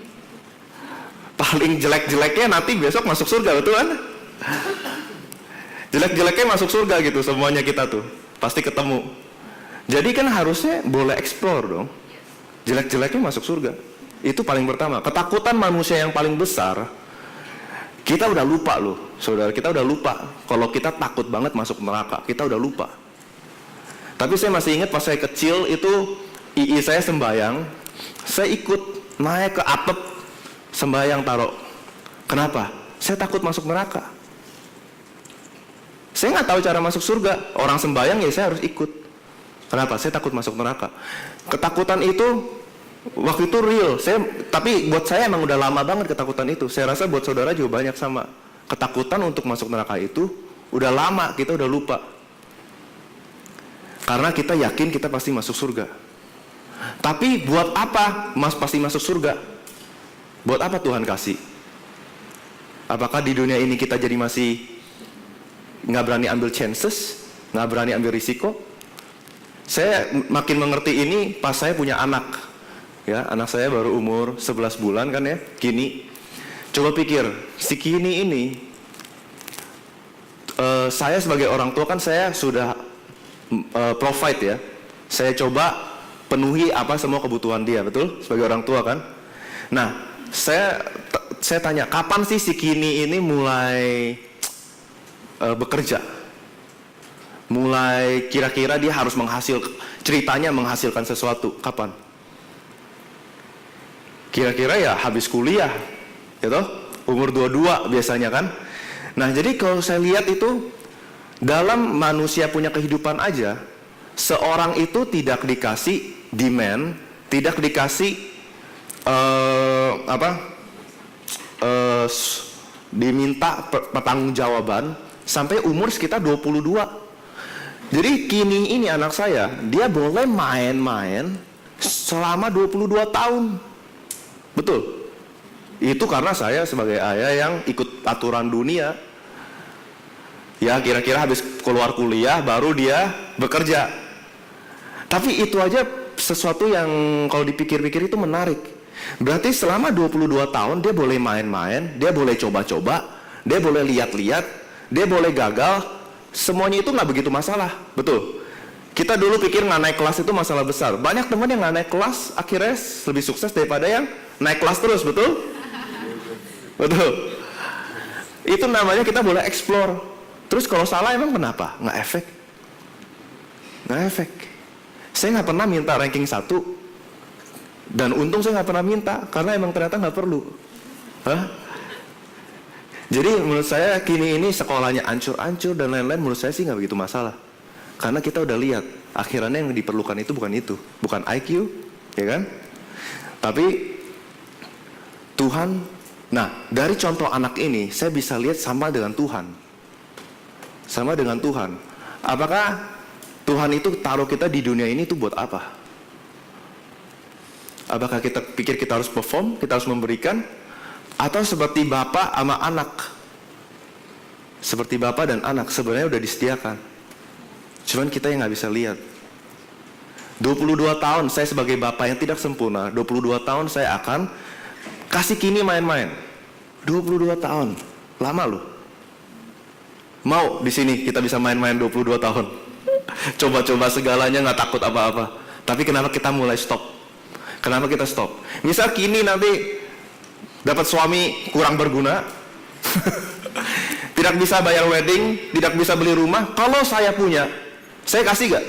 paling jelek-jeleknya nanti besok masuk surga, betul kan? Jelek-jeleknya masuk surga gitu, semuanya kita tuh. Pasti ketemu. Jadi kan harusnya boleh explore dong. Jelek-jeleknya masuk surga. Itu paling pertama. Ketakutan manusia yang paling besar, kita udah lupa loh, saudara. Kita udah lupa. Kalau kita takut banget masuk neraka, kita udah lupa. Tapi saya masih ingat pas saya kecil itu, II saya sembayang, saya ikut naik ke atap sembayang taruh. Kenapa? Saya takut masuk neraka. Saya nggak tahu cara masuk surga. Orang sembayang ya saya harus ikut. Kenapa? Saya takut masuk neraka. Ketakutan itu waktu itu real. Tapi buat saya emang udah lama banget ketakutan itu. Saya rasa buat saudara juga banyak sama. Ketakutan untuk masuk neraka itu udah lama, kita udah lupa. Karena kita yakin kita pasti masuk surga. Tapi buat apa pasti masuk surga? Buat apa Tuhan kasih? Apakah di dunia ini kita jadi masih nggak berani ambil chances, nggak berani ambil risiko? Saya makin mengerti ini pas saya punya anak. Ya, anak saya baru umur 11 bulan kan ya, Kini. Coba pikir, si Kini ini, saya sebagai orang tua kan saya sudah provide ya. Saya coba penuhi apa semua kebutuhan dia, betul? Sebagai orang tua kan. Nah, saya tanya, kapan sih si Kini ini mulai bekerja? Mulai kira-kira dia harus ceritanya menghasilkan sesuatu, kapan? Kira-kira ya habis kuliah, gitu, umur 22 biasanya kan. Nah jadi kalau saya lihat itu, dalam manusia punya kehidupan aja, seorang itu tidak dikasih demand, tidak dikasih diminta pertanggungjawaban sampai umur sekitar 22. Jadi Kini ini anak saya, dia boleh main-main selama 22 tahun. Betul. Itu karena saya sebagai ayah yang ikut aturan dunia. Ya kira-kira habis keluar kuliah baru dia bekerja. Tapi itu aja sesuatu yang kalau dipikir-pikir itu menarik. Berarti selama 22 tahun dia boleh main-main, dia boleh coba-coba, dia boleh lihat-lihat, dia boleh gagal. Semuanya itu nggak begitu masalah, betul. Kita dulu pikir nggak naik kelas itu masalah besar. Banyak teman yang nggak naik kelas akhirnya lebih sukses daripada yang naik kelas terus, betul? Betul. Itu namanya kita boleh explore. Terus kalau salah emang kenapa? Nggak efek. Nggak efek. Saya nggak pernah minta ranking 1. Dan untung saya nggak pernah minta karena emang ternyata nggak perlu. Hah? Jadi menurut saya Kini ini sekolahnya ancur-ancur dan lain-lain, menurut saya sih nggak begitu masalah. Karena kita udah lihat akhirannya yang diperlukan itu, bukan IQ, ya kan? Tapi Tuhan, nah dari contoh anak ini saya bisa lihat sama dengan Tuhan. Sama dengan Tuhan. Apakah Tuhan itu taruh kita di dunia ini itu buat apa? Apakah kita pikir kita harus perform, kita harus memberikan? Atau seperti bapak sama anak? Seperti bapak dan anak sebenarnya udah disediakan. Cuman kita yang gak bisa lihat. 22 tahun saya sebagai bapak yang tidak sempurna, 22 tahun saya akan kasih Kini main-main. 22 tahun, lama loh. Mau di sini kita bisa main-main 22 tahun. Coba-coba segalanya, gak takut apa-apa. Tapi kenapa kita mulai stop? Kenapa kita stop? Misal Kini nanti dapat suami kurang berguna, tidak bisa bayar wedding, tidak bisa beli rumah. Kalau saya punya, saya kasih gak?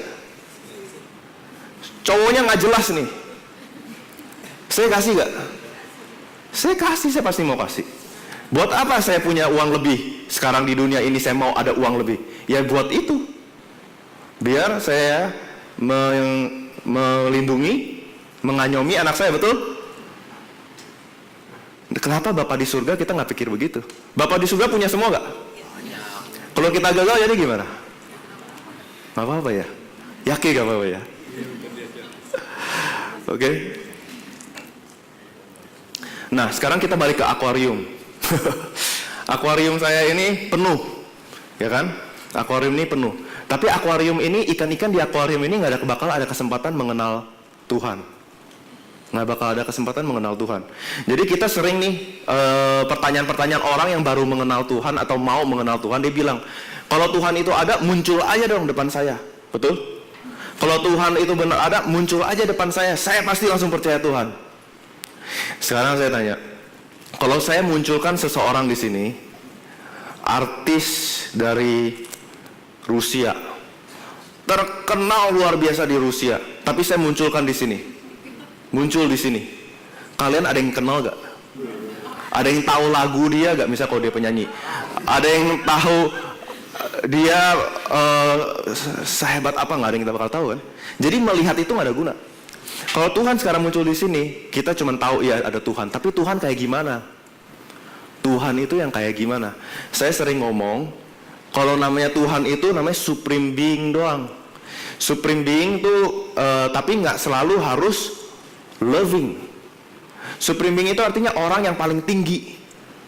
Cowoknya gak jelas nih, saya kasih gak? Saya kasih, saya pasti mau kasih. Buat apa saya punya uang lebih? Sekarang di dunia ini saya mau ada uang lebih. Ya buat itu. Biar saya melindungi, menganyomi anak saya, betul? Kenapa Bapak di surga kita nggak pikir begitu? Bapak di surga punya semua nggak? Kalau kita gagal jadi gimana? Nggak apa-apa ya? Yakin nggak apa-apa ya? Oke. Nah sekarang kita balik ke akuarium. Akuarium saya ini penuh, ya kan? Akuarium ini penuh. Tapi akuarium ini, ikan-ikan di akuarium ini nggak bakal ada kesempatan mengenal Tuhan. Nggak bakal ada kesempatan mengenal Tuhan. Jadi kita sering nih pertanyaan-pertanyaan orang yang baru mengenal Tuhan atau mau mengenal Tuhan, dia bilang, Kalau Tuhan itu ada, muncul aja dong depan saya. Betul? Kalau Tuhan itu benar ada, muncul aja depan saya pasti langsung percaya Tuhan. Sekarang saya tanya, kalau saya munculkan seseorang di sini, artis dari Rusia, terkenal luar biasa di Rusia, tapi saya munculkan di sini, muncul di sini, kalian ada yang kenal gak? Ada yang tahu lagu dia gak? Misalnya kalau dia penyanyi, ada yang tahu dia sehebat apa? Nggak ada yang kita bakal tahu kan? Jadi melihat itu nggak ada guna. Kalau Tuhan sekarang muncul di sini, kita cuma tahu ya ada Tuhan, tapi Tuhan kayak gimana? Tuhan itu yang kayak gimana? Saya sering ngomong, kalau namanya Tuhan itu namanya supreme being doang. Supreme being tuh tapi nggak selalu harus loving. Supreme being itu artinya orang yang paling tinggi,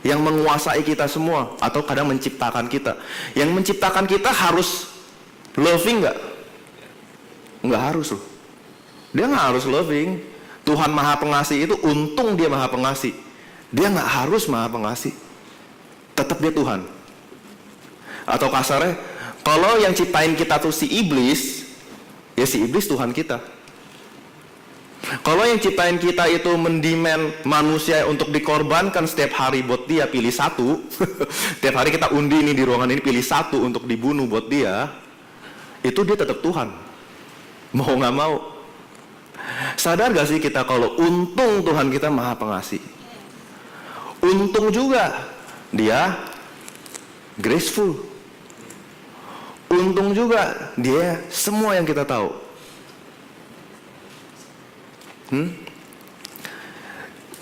yang menguasai kita semua, atau kadang menciptakan kita. Yang menciptakan kita harus loving nggak? Nggak harus loh. Dia nggak harus loving. Tuhan Maha Pengasih itu untung dia Maha Pengasih. Dia nggak harus Maha Pengasih. Tetap dia Tuhan. Atau kasarnya, kalau yang ciptain kita tuh si iblis, ya si iblis Tuhan kita. Kalau yang ciptain kita itu mendimen manusia untuk dikorbankan setiap hari buat dia, pilih satu. Setiap hari kita undi nih di ruangan ini, pilih satu untuk dibunuh buat dia. Itu dia tetap Tuhan. Mau nggak mau. Sadar gak sih kita kalau untung Tuhan kita Maha Pengasih. Untung juga dia graceful. Untung juga dia semua yang kita tahu.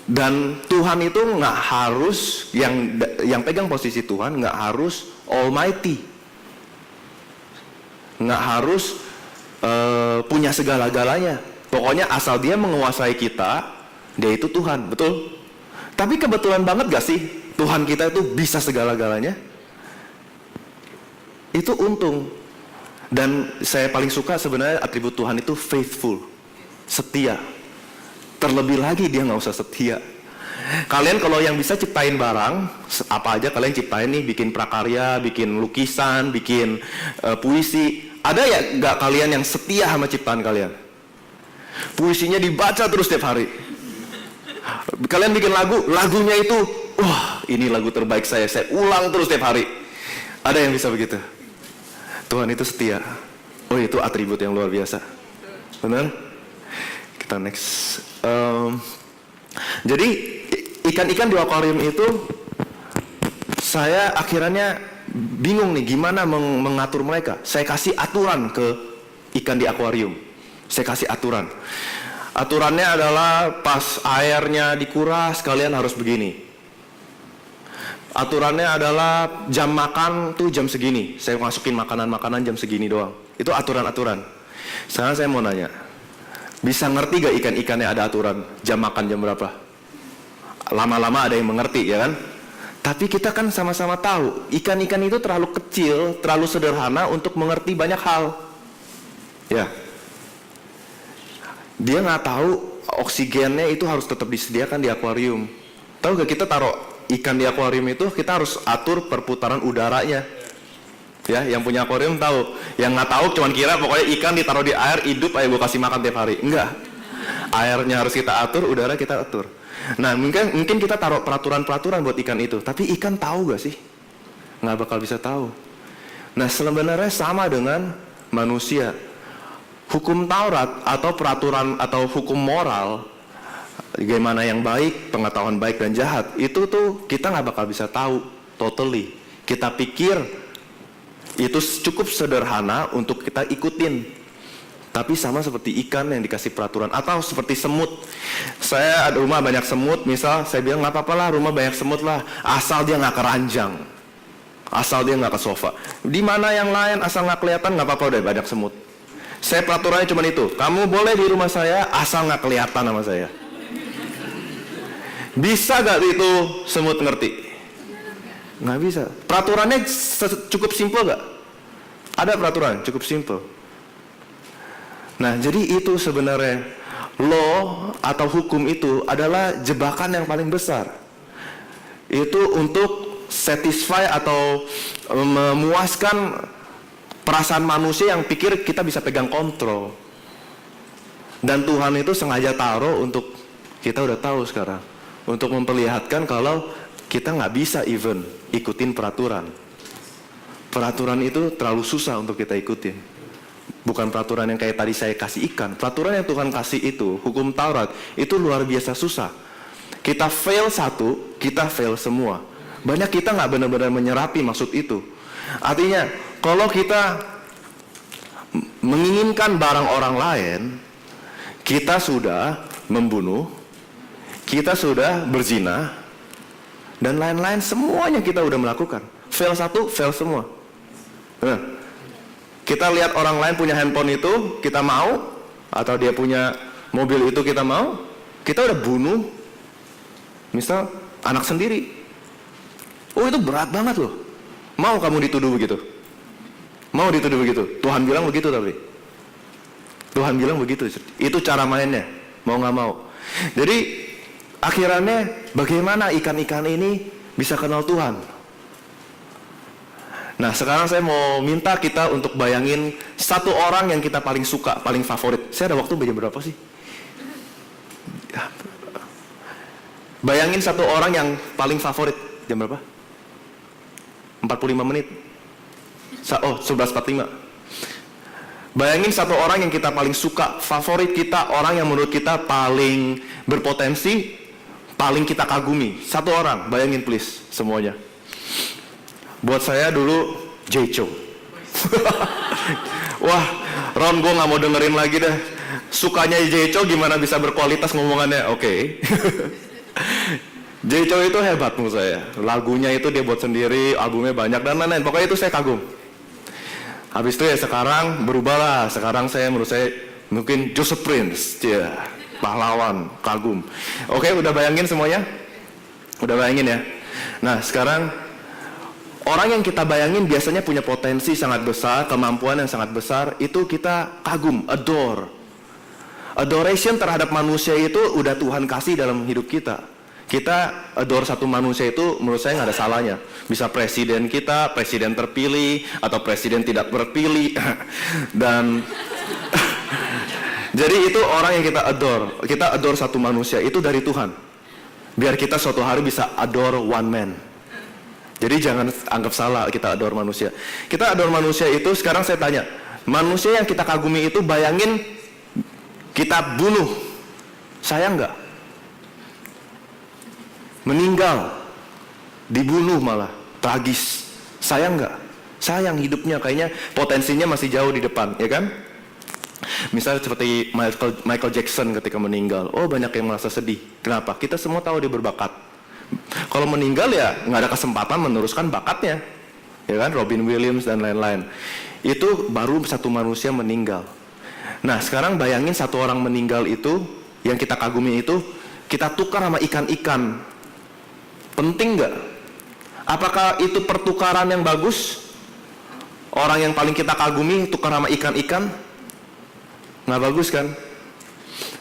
Dan Tuhan itu nggak harus yang pegang posisi Tuhan nggak harus almighty, nggak harus punya segala-galanya. Pokoknya asal dia menguasai kita, dia itu Tuhan, betul? Tapi kebetulan banget gak sih Tuhan kita itu bisa segala-galanya? Itu untung. Dan saya paling suka sebenarnya atribut Tuhan itu faithful, setia. Terlebih lagi dia nggak usah setia. Kalian kalau yang bisa ciptain barang, apa aja kalian ciptain nih, bikin prakarya, bikin lukisan, bikin puisi. Ada ya nggak kalian yang setia sama ciptaan kalian? Puisinya dibaca terus setiap hari. Kalian bikin lagu, lagunya itu, wah ini lagu terbaik saya ulang terus setiap hari. Ada yang bisa begitu? Tuhan itu setia. Oh itu atribut yang luar biasa. Benar? Kita next. Jadi ikan-ikan di akuarium itu saya akhirnya bingung nih gimana mengatur mereka. Saya kasih aturan ke ikan di akuarium. Saya kasih aturan. Aturannya adalah pas airnya dikuras kalian harus begini. Aturannya adalah jam makan tuh jam segini. Saya masukin makanan-makanan jam segini doang. Itu aturan-aturan. Sekarang saya mau nanya, bisa ngerti gak ikan-ikannya ada aturan jam makan jam berapa? Lama-lama ada yang mengerti ya kan? Tapi kita kan sama-sama tahu ikan-ikan itu terlalu kecil, terlalu sederhana untuk mengerti banyak hal. Ya. Dia nggak tahu oksigennya itu harus tetap disediakan di akuarium. Tahu gak kita taruh ikan di akuarium itu kita harus atur perputaran udaranya. Ya, yang punya akuarium tahu. Yang nggak tahu cuman kira pokoknya ikan ditaruh di air hidup aja gue kasih makan tiap hari. Enggak. Airnya harus kita atur, udara kita atur. Nah mungkin kita taruh peraturan-peraturan buat ikan itu. Tapi ikan tahu gak sih? Nggak bakal bisa tahu. Nah sebenarnya sama dengan manusia. Hukum Taurat atau peraturan atau hukum moral, bagaimana yang baik, pengetahuan baik dan jahat, itu tuh kita nggak bakal bisa tahu totally. Kita pikir itu cukup sederhana untuk kita ikutin. Tapi sama seperti ikan yang dikasih peraturan, atau seperti semut. Saya ada rumah banyak semut, misal saya bilang nggak apa-apa lah rumah banyak semut lah, asal dia nggak keranjang, asal dia nggak ke sofa. Di mana yang lain asal nggak kelihatan nggak apa-apa udah banyak semut. Saya peraturannya cuma itu, kamu boleh di rumah saya asal nggak kelihatan sama saya. Bisa gak itu semut ngerti? Nggak bisa. Peraturannya cukup simpel gak? Ada peraturan cukup simpel. Nah jadi itu sebenarnya law atau hukum itu adalah jebakan yang paling besar. Itu untuk satisfy atau memuaskan perasaan manusia yang pikir kita bisa pegang kontrol. Dan Tuhan itu sengaja taruh untuk, kita udah tahu sekarang, untuk memperlihatkan kalau kita nggak bisa even ikutin peraturan. Peraturan itu terlalu susah untuk kita ikutin. Bukan peraturan yang kayak tadi saya kasih ikan. Peraturan yang Tuhan kasih itu, hukum Taurat, itu luar biasa susah. Kita fail satu, kita fail semua. Banyak kita nggak benar-benar menyerapi maksud itu. Artinya, kalau kita menginginkan barang orang lain, kita sudah membunuh, kita sudah berzina, dan lain-lain, semuanya kita udah melakukan. Fail satu, fail semua. Nah, kita lihat orang lain punya handphone itu, kita mau, atau dia punya mobil itu kita mau, kita udah bunuh, misal anak sendiri. Oh, itu berat banget loh. Mau kamu dituduh begitu? Mau dituduh begitu? Tuhan bilang begitu tapi. Tuhan bilang begitu. Itu cara mainnya. Mau nggak mau. Jadi akhirannya bagaimana ikan-ikan ini bisa kenal Tuhan? Nah, sekarang saya mau minta kita untuk bayangin satu orang yang kita paling suka, paling favorit. Saya ada waktu jam berapa sih? Bayangin satu orang yang paling favorit. Jam berapa? 45 menit. 11.45. Bayangin satu orang yang kita paling suka, favorit kita, orang yang menurut kita paling berpotensi, paling kita kagumi. Satu orang, bayangin please semuanya. Buat saya dulu Jay Chou. Wah, Ron, gue gak mau dengerin lagi deh. Sukanya Jay Chou gimana bisa berkualitas ngomongannya. Oke. Jay Chou itu hebat menurut saya. Lagunya itu dia buat sendiri, albumnya banyak dan lain-lain. Pokoknya itu saya kagum. Habis itu ya sekarang berubah lah. Sekarang menurut saya mungkin Joseph Prince, ya, pahlawan, kagum. Oke, udah bayangin semuanya? Udah bayangin ya? Nah, sekarang orang yang kita bayangin biasanya punya potensi sangat besar, kemampuan yang sangat besar, itu kita kagum, adore. Adoration terhadap manusia itu udah Tuhan kasih dalam hidup kita. Kita adore satu manusia itu menurut saya nggak ada salahnya. Bisa presiden kita, presiden terpilih, atau presiden tidak terpilih. Dan jadi itu orang yang kita adore. Kita adore satu manusia, itu dari Tuhan. Biar kita suatu hari bisa adore one man. Jadi jangan anggap salah kita adore manusia. Kita adore manusia itu, sekarang saya tanya, manusia yang kita kagumi itu bayangin kita bunuh, sayang nggak? Meninggal, dibunuh malah, tragis, sayang nggak? Sayang hidupnya, kayaknya potensinya masih jauh di depan, ya kan? Misalnya seperti Michael Jackson ketika meninggal, oh banyak yang merasa sedih. Kenapa? Kita semua tahu dia berbakat. Kalau meninggal ya nggak ada kesempatan meneruskan bakatnya, ya kan? Robin Williams dan lain-lain. Itu baru satu manusia meninggal. Nah sekarang bayangin satu orang meninggal itu, yang kita kagumi itu, kita tukar sama ikan-ikan. Penting nggak? Apakah itu pertukaran yang bagus? Orang yang paling kita kagumi tukar sama ikan-ikan? Nggak bagus kan?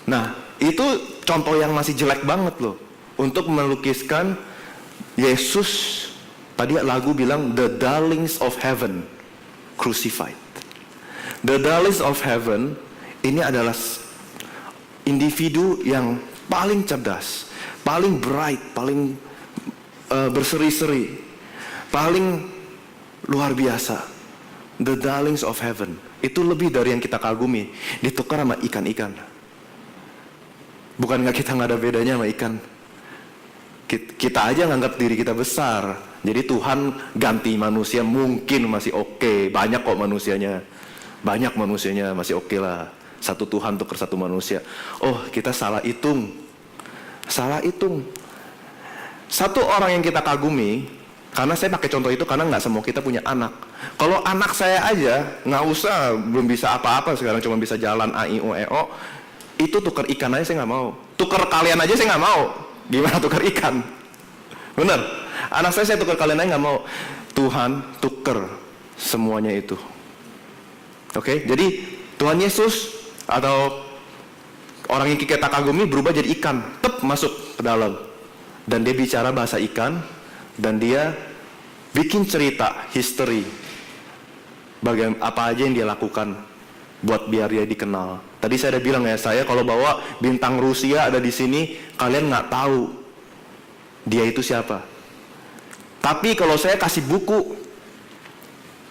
Nah itu contoh yang masih jelek banget loh. Untuk melukiskan Yesus, tadi lagu bilang the darlings of heaven crucified. The darlings of heaven ini adalah individu yang paling cerdas, paling bright, paling berseri-seri, paling luar biasa. The darlings of heaven itu lebih dari yang kita kagumi, ditukar sama ikan-ikan. Bukan kita nggak ada bedanya sama ikan. Kita aja nganggap diri kita besar. Jadi Tuhan ganti manusia mungkin masih oke. Banyak kok manusianya. Banyak manusianya masih oke lah. Satu Tuhan tukar satu manusia. Oh kita salah hitung. Salah hitung. Satu orang yang kita kagumi, karena saya pakai contoh itu karena nggak semua kita punya anak. Kalau anak saya aja nggak usah, belum bisa apa-apa sekarang, cuma bisa jalan a i u e o. Itu tukar ikan aja saya nggak mau. Tukar kalian aja saya nggak mau. Gimana tukar ikan? Bener, anak saya tukar kalian aja nggak mau. Tuhan tukar semuanya itu. Oke, jadi Tuhan Yesus atau orang yang kita kagumi berubah jadi ikan, masuk ke dalam, dan dia bicara bahasa ikan, dan dia bikin cerita, history, bagaimana apa aja yang dia lakukan buat biar dia dikenal. Tadi saya udah bilang ya, saya kalau bawa bintang Rusia ada di sini, kalian nggak tahu dia itu siapa. Tapi kalau saya kasih buku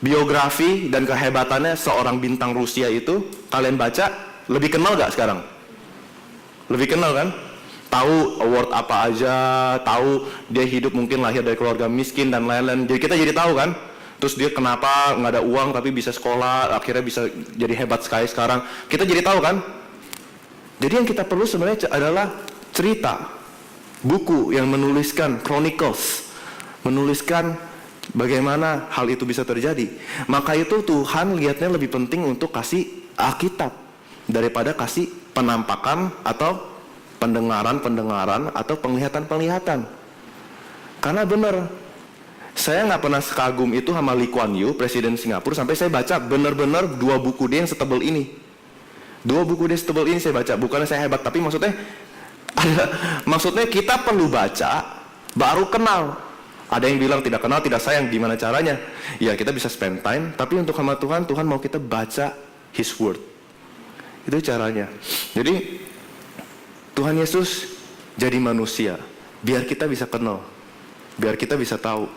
biografi dan kehebatannya seorang bintang Rusia itu, kalian baca, lebih kenal gak sekarang? Lebih kenal kan? Tahu award apa aja, tahu dia hidup mungkin lahir dari keluarga miskin dan lain-lain. Jadi kita jadi tahu kan? Terus dia kenapa nggak ada uang tapi bisa sekolah, akhirnya bisa jadi hebat sekali sekarang. Kita jadi tahu kan? Jadi yang kita perlu sebenarnya adalah cerita, buku yang menuliskan chronicles, menuliskan bagaimana hal itu bisa terjadi. Maka itu Tuhan lihatnya lebih penting untuk kasih Alkitab daripada kasih penampakan atau pendengaran atau penglihatan. Karena benar, saya nggak pernah sekagum itu sama Lee Kuan Yew, Presiden Singapura, sampai saya baca benar-benar 2 buku dia yang setebal ini. 2 buku dia setebal ini saya baca, bukannya saya hebat, tapi maksudnya kita perlu baca baru kenal. Ada yang bilang tidak kenal tidak sayang, gimana caranya? Ya kita bisa spend time, tapi untuk sama Tuhan, Tuhan mau kita baca His Word. Itu caranya. Jadi Tuhan Yesus jadi manusia, biar kita bisa kenal, biar kita bisa tahu.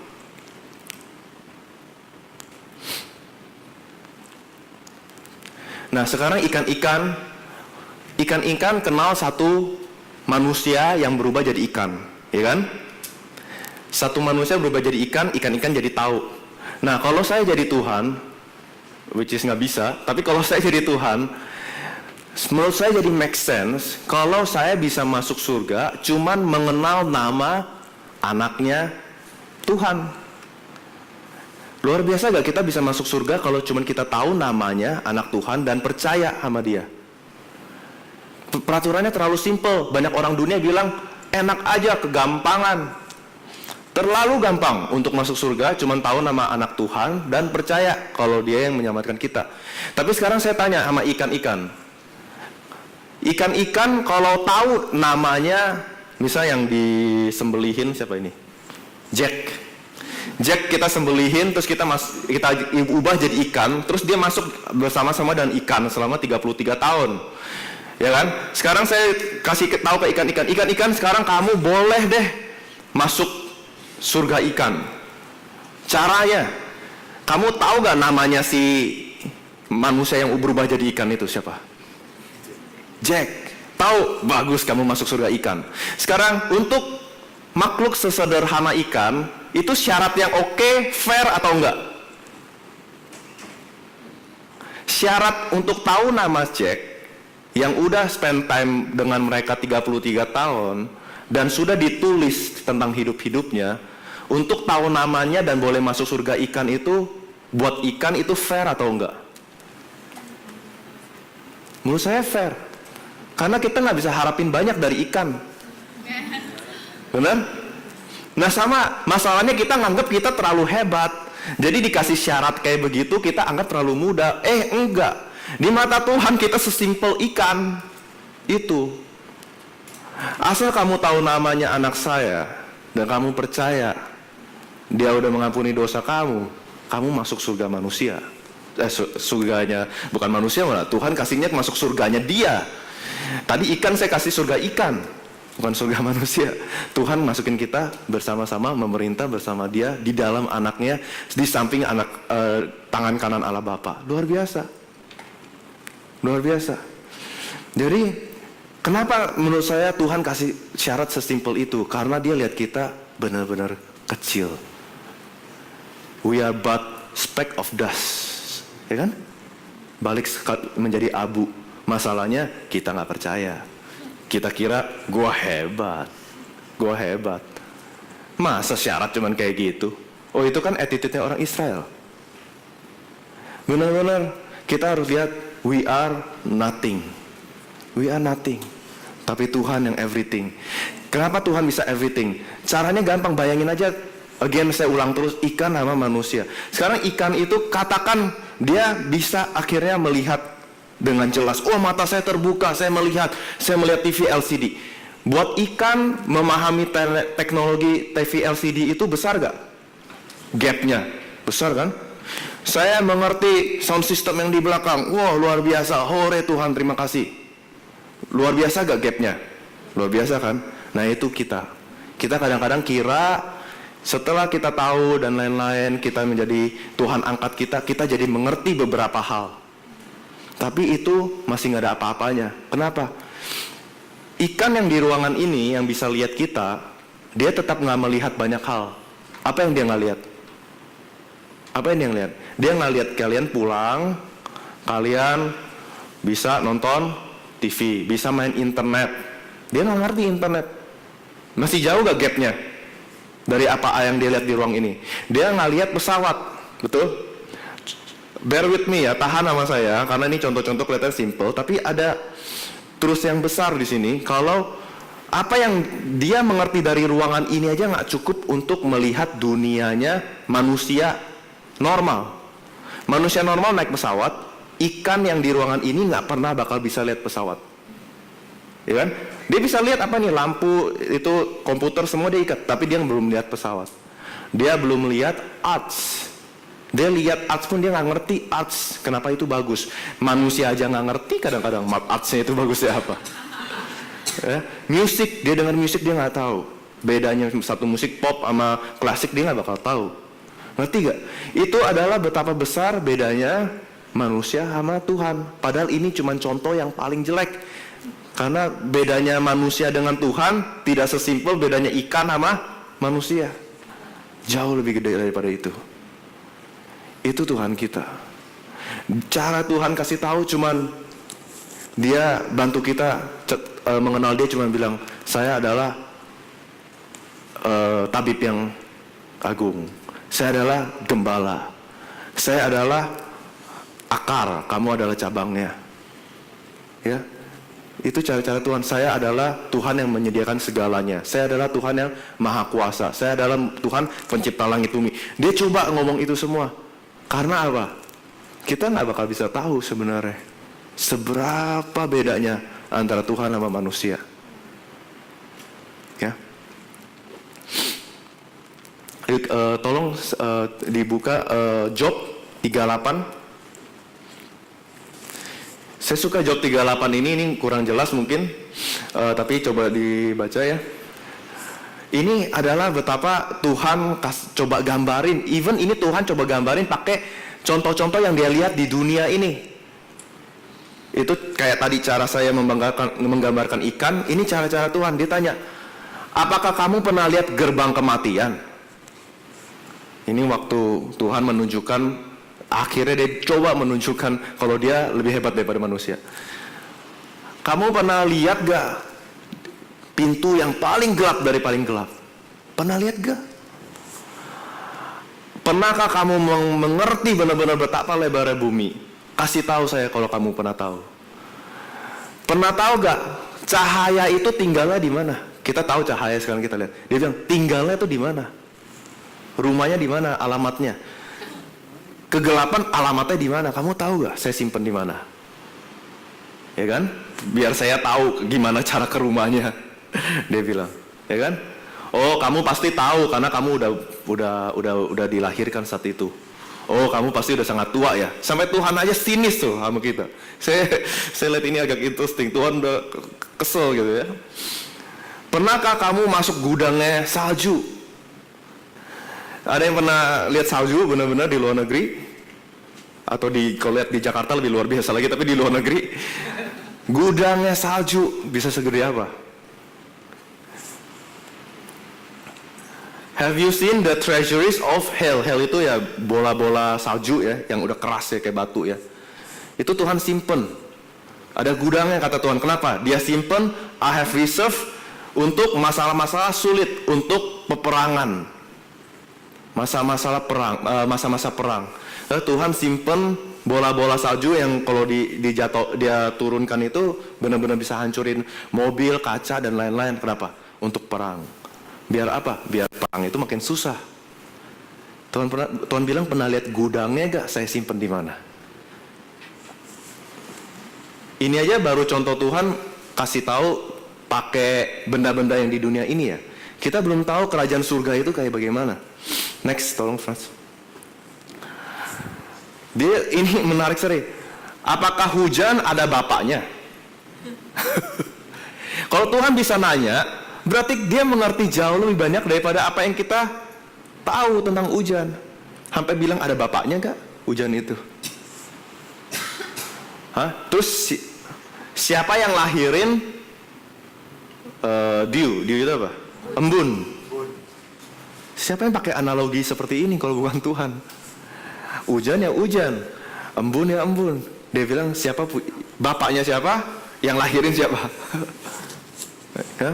Nah sekarang ikan-ikan kenal satu manusia yang berubah jadi ikan, ya kan? Satu manusia berubah jadi ikan, ikan-ikan jadi tahu. Nah kalau saya jadi Tuhan, which is nggak bisa, tapi kalau saya jadi Tuhan, menurut saya jadi make sense kalau saya bisa masuk surga cuman mengenal nama anaknya Tuhan. Luar biasa gak kita bisa masuk surga kalau cuman kita tahu namanya anak Tuhan dan percaya sama dia. Peraturannya terlalu simple. Banyak orang dunia bilang enak aja, kegampangan. Terlalu gampang untuk masuk surga, cuman tahu nama anak Tuhan dan percaya kalau dia yang menyelamatkan kita. Tapi sekarang saya tanya sama ikan-ikan. Ikan-ikan kalau tahu namanya, misal yang disembelihin siapa ini? Jack kita sembelihin, terus kita ubah jadi ikan, terus dia masuk bersama-sama dengan ikan selama 33 tahun. Ya kan? Sekarang saya kasih tahu ke ikan-ikan, sekarang kamu boleh deh masuk surga ikan. Caranya, kamu tahu gak namanya si manusia yang berubah jadi ikan itu siapa? Jack. Tahu? Bagus, kamu masuk surga ikan. Sekarang untuk makhluk sesederhana ikan, itu syarat yang oke, fair atau enggak? Syarat untuk tahu nama Jack yang udah spend time dengan mereka 33 tahun dan sudah ditulis tentang hidup-hidupnya, untuk tahu namanya dan boleh masuk surga ikan itu, buat ikan itu fair atau enggak? Menurut saya fair. Karena kita nggak bisa harapin banyak dari ikan. Benar? Nah sama, masalahnya kita nganggap kita terlalu hebat. Jadi dikasih syarat kayak begitu, kita anggap terlalu mudah. Enggak. Di mata Tuhan kita sesimpel ikan. Itu. Asal kamu tahu namanya anak saya, dan kamu percaya dia udah mengampuni dosa kamu masuk surga manusia. Surganya, bukan manusia malah, Tuhan kasihnya masuk surganya dia. Tadi ikan saya kasih surga ikan, bukan surga manusia. Tuhan masukin kita bersama-sama memerintah bersama dia di dalam anaknya, di samping tangan kanan Allah Bapa. Luar biasa. Luar biasa. Jadi kenapa menurut saya Tuhan kasih syarat sesimpel itu? Karena dia lihat kita benar-benar kecil. We are but speck of dust, ya kan? Balik menjadi abu. Masalahnya kita nggak percaya. Kita kira gua hebat. Masa syarat cuman kayak gitu? Oh itu kan attitude-nya orang Israel. Benar-benar kita harus lihat we are nothing. Tapi Tuhan yang everything. Kenapa Tuhan bisa everything? Caranya gampang, bayangin aja. Again saya ulang terus, ikan sama manusia. Sekarang ikan itu katakan dia bisa akhirnya melihat dengan jelas. Oh mata saya terbuka, saya melihat TV LCD. Buat ikan memahami teknologi TV LCD itu besar gak? Gapnya besar kan? Saya mengerti sound system yang di belakang. Wow, luar biasa. Hore Tuhan, terima kasih. Luar biasa gak gapnya? Luar biasa kan? Nah itu kita. Kita kadang-kadang kira setelah kita tahu dan lain-lain, kita menjadi Tuhan angkat kita jadi mengerti beberapa hal. Tapi itu masih gak ada apa-apanya. Kenapa? Ikan yang di ruangan ini yang bisa lihat kita, dia tetap gak melihat banyak hal. Apa yang dia gak lihat? Apa yang dia ngeliat? Dia ngeliat kalian pulang, kalian bisa nonton TV, bisa main internet. Dia nggak ngerti internet. Masih jauh gak gapnya dari apa yang dia lihat di ruang ini? Dia ngeliat pesawat, betul? Bear with me ya, tahan sama saya, karena ini contoh-contoh kelihatan simple, tapi ada terus yang besar di sini. Kalau apa yang dia mengerti dari ruangan ini aja nggak cukup untuk melihat dunianya manusia normal. Manusia normal naik pesawat, ikan yang di ruangan ini nggak pernah bakal bisa lihat pesawat, ya kan? Dia bisa lihat apa nih, lampu, itu komputer semua dia ikat, tapi dia belum lihat pesawat. Dia belum lihat arts. Dia lihat arts pun dia nggak ngerti arts, kenapa itu bagus. Manusia aja nggak ngerti kadang-kadang artsnya itu bagusnya apa. Ya. Musik, dia dengar musik dia nggak tahu. Bedanya satu musik pop sama klasik dia nggak bakal tahu. Ngerti gak? Itu adalah betapa besar bedanya manusia sama Tuhan. Padahal ini cuma contoh yang paling jelek. Karena bedanya manusia dengan Tuhan tidak sesimpel bedanya ikan sama manusia. Jauh lebih gede daripada itu. Itu Tuhan kita. Cara Tuhan kasih tahu cuman dia bantu kita mengenal dia, cuman bilang, saya adalah tabib yang agung. Saya adalah gembala. Saya adalah akar, kamu adalah cabangnya. Ya, itu cara-cara Tuhan. Saya adalah Tuhan yang menyediakan segalanya. Saya adalah Tuhan yang maha kuasa. Saya adalah Tuhan pencipta langit bumi. Dia coba ngomong itu semua. Karena apa? Kita nggak bakal bisa tahu sebenarnya seberapa bedanya antara Tuhan sama manusia. Ya. Tolong dibuka Job 38. Saya suka Job 38 ini kurang jelas mungkin, tapi coba dibaca ya. Ini adalah betapa Tuhan coba gambarin, even ini Tuhan coba gambarin pakai contoh-contoh yang dia lihat di dunia ini. Itu kayak tadi cara saya menggambarkan ikan, ini cara-cara Tuhan. Dia tanya, apakah kamu pernah lihat gerbang kematian? Ini waktu Tuhan menunjukkan, akhirnya dia coba menunjukkan kalau dia lebih hebat daripada manusia. Kamu pernah lihat gak pintu yang paling gelap dari paling gelap? Pernah lihat gak? Pernahkah kamu mengerti benar-benar betapa lebarnya bumi? Kasih tahu saya kalau kamu pernah tahu. Pernah tahu gak cahaya itu tinggalnya di mana? Kita tahu cahaya sekarang kita lihat. Dia bilang tinggalnya itu di mana? Rumahnya di mana? Alamatnya. Kegelapan alamatnya di mana? Kamu tahu gak? Saya simpen di mana? Ya kan? Biar saya tahu gimana cara ke rumahnya. Dia bilang, ya kan? Oh, kamu pasti tahu karena kamu udah dilahirkan saat itu. Oh, kamu pasti udah sangat tua ya. Sampai Tuhan aja sinis tuh sama kita. Saya lihat ini agak interesting. Tuhan udah kesel gitu ya. Pernahkah kamu masuk gudangnya salju? Ada yang pernah lihat salju benar-benar di luar negeri? Atau kalau lihat di Jakarta lebih luar biasa lagi, tapi di luar negeri gudangnya salju bisa segede apa? Have you seen the treasuries of hell? Hell itu ya bola-bola salju ya, yang udah keras ya kayak batu ya. Itu Tuhan simpen. Ada gudangnya kata Tuhan. Kenapa? Dia simpen, I have reserved untuk masalah-masalah sulit, untuk peperangan. Masa-masa perang. Tuhan simpen bola-bola salju yang kalau dia turunkan itu benar-benar bisa hancurin mobil, kaca dan lain-lain. Kenapa? Untuk perang. Biar apa? Biar perang itu makin susah. Tuhan bilang, pernah lihat gudangnya gak? Saya simpen di mana? Ini aja baru contoh Tuhan kasih tahu pakai benda-benda yang di dunia ini ya. Kita belum tahu kerajaan surga itu kayak bagaimana. Next, tolong Frans. Dia ini menarik sekali. Apakah hujan ada bapaknya? Kalau Tuhan bisa nanya, berarti dia mengerti jauh lebih banyak daripada apa yang kita tahu tentang hujan. Sampai bilang ada bapaknya gak hujan itu? Hah? Terus siapa yang lahirin dew itu apa? Embun. Siapa yang pakai analogi seperti ini kalau bukan Tuhan? Hujan ya hujan, embun ya embun. Dia bilang siapa bapaknya siapa? Yang lahirin siapa? Ya?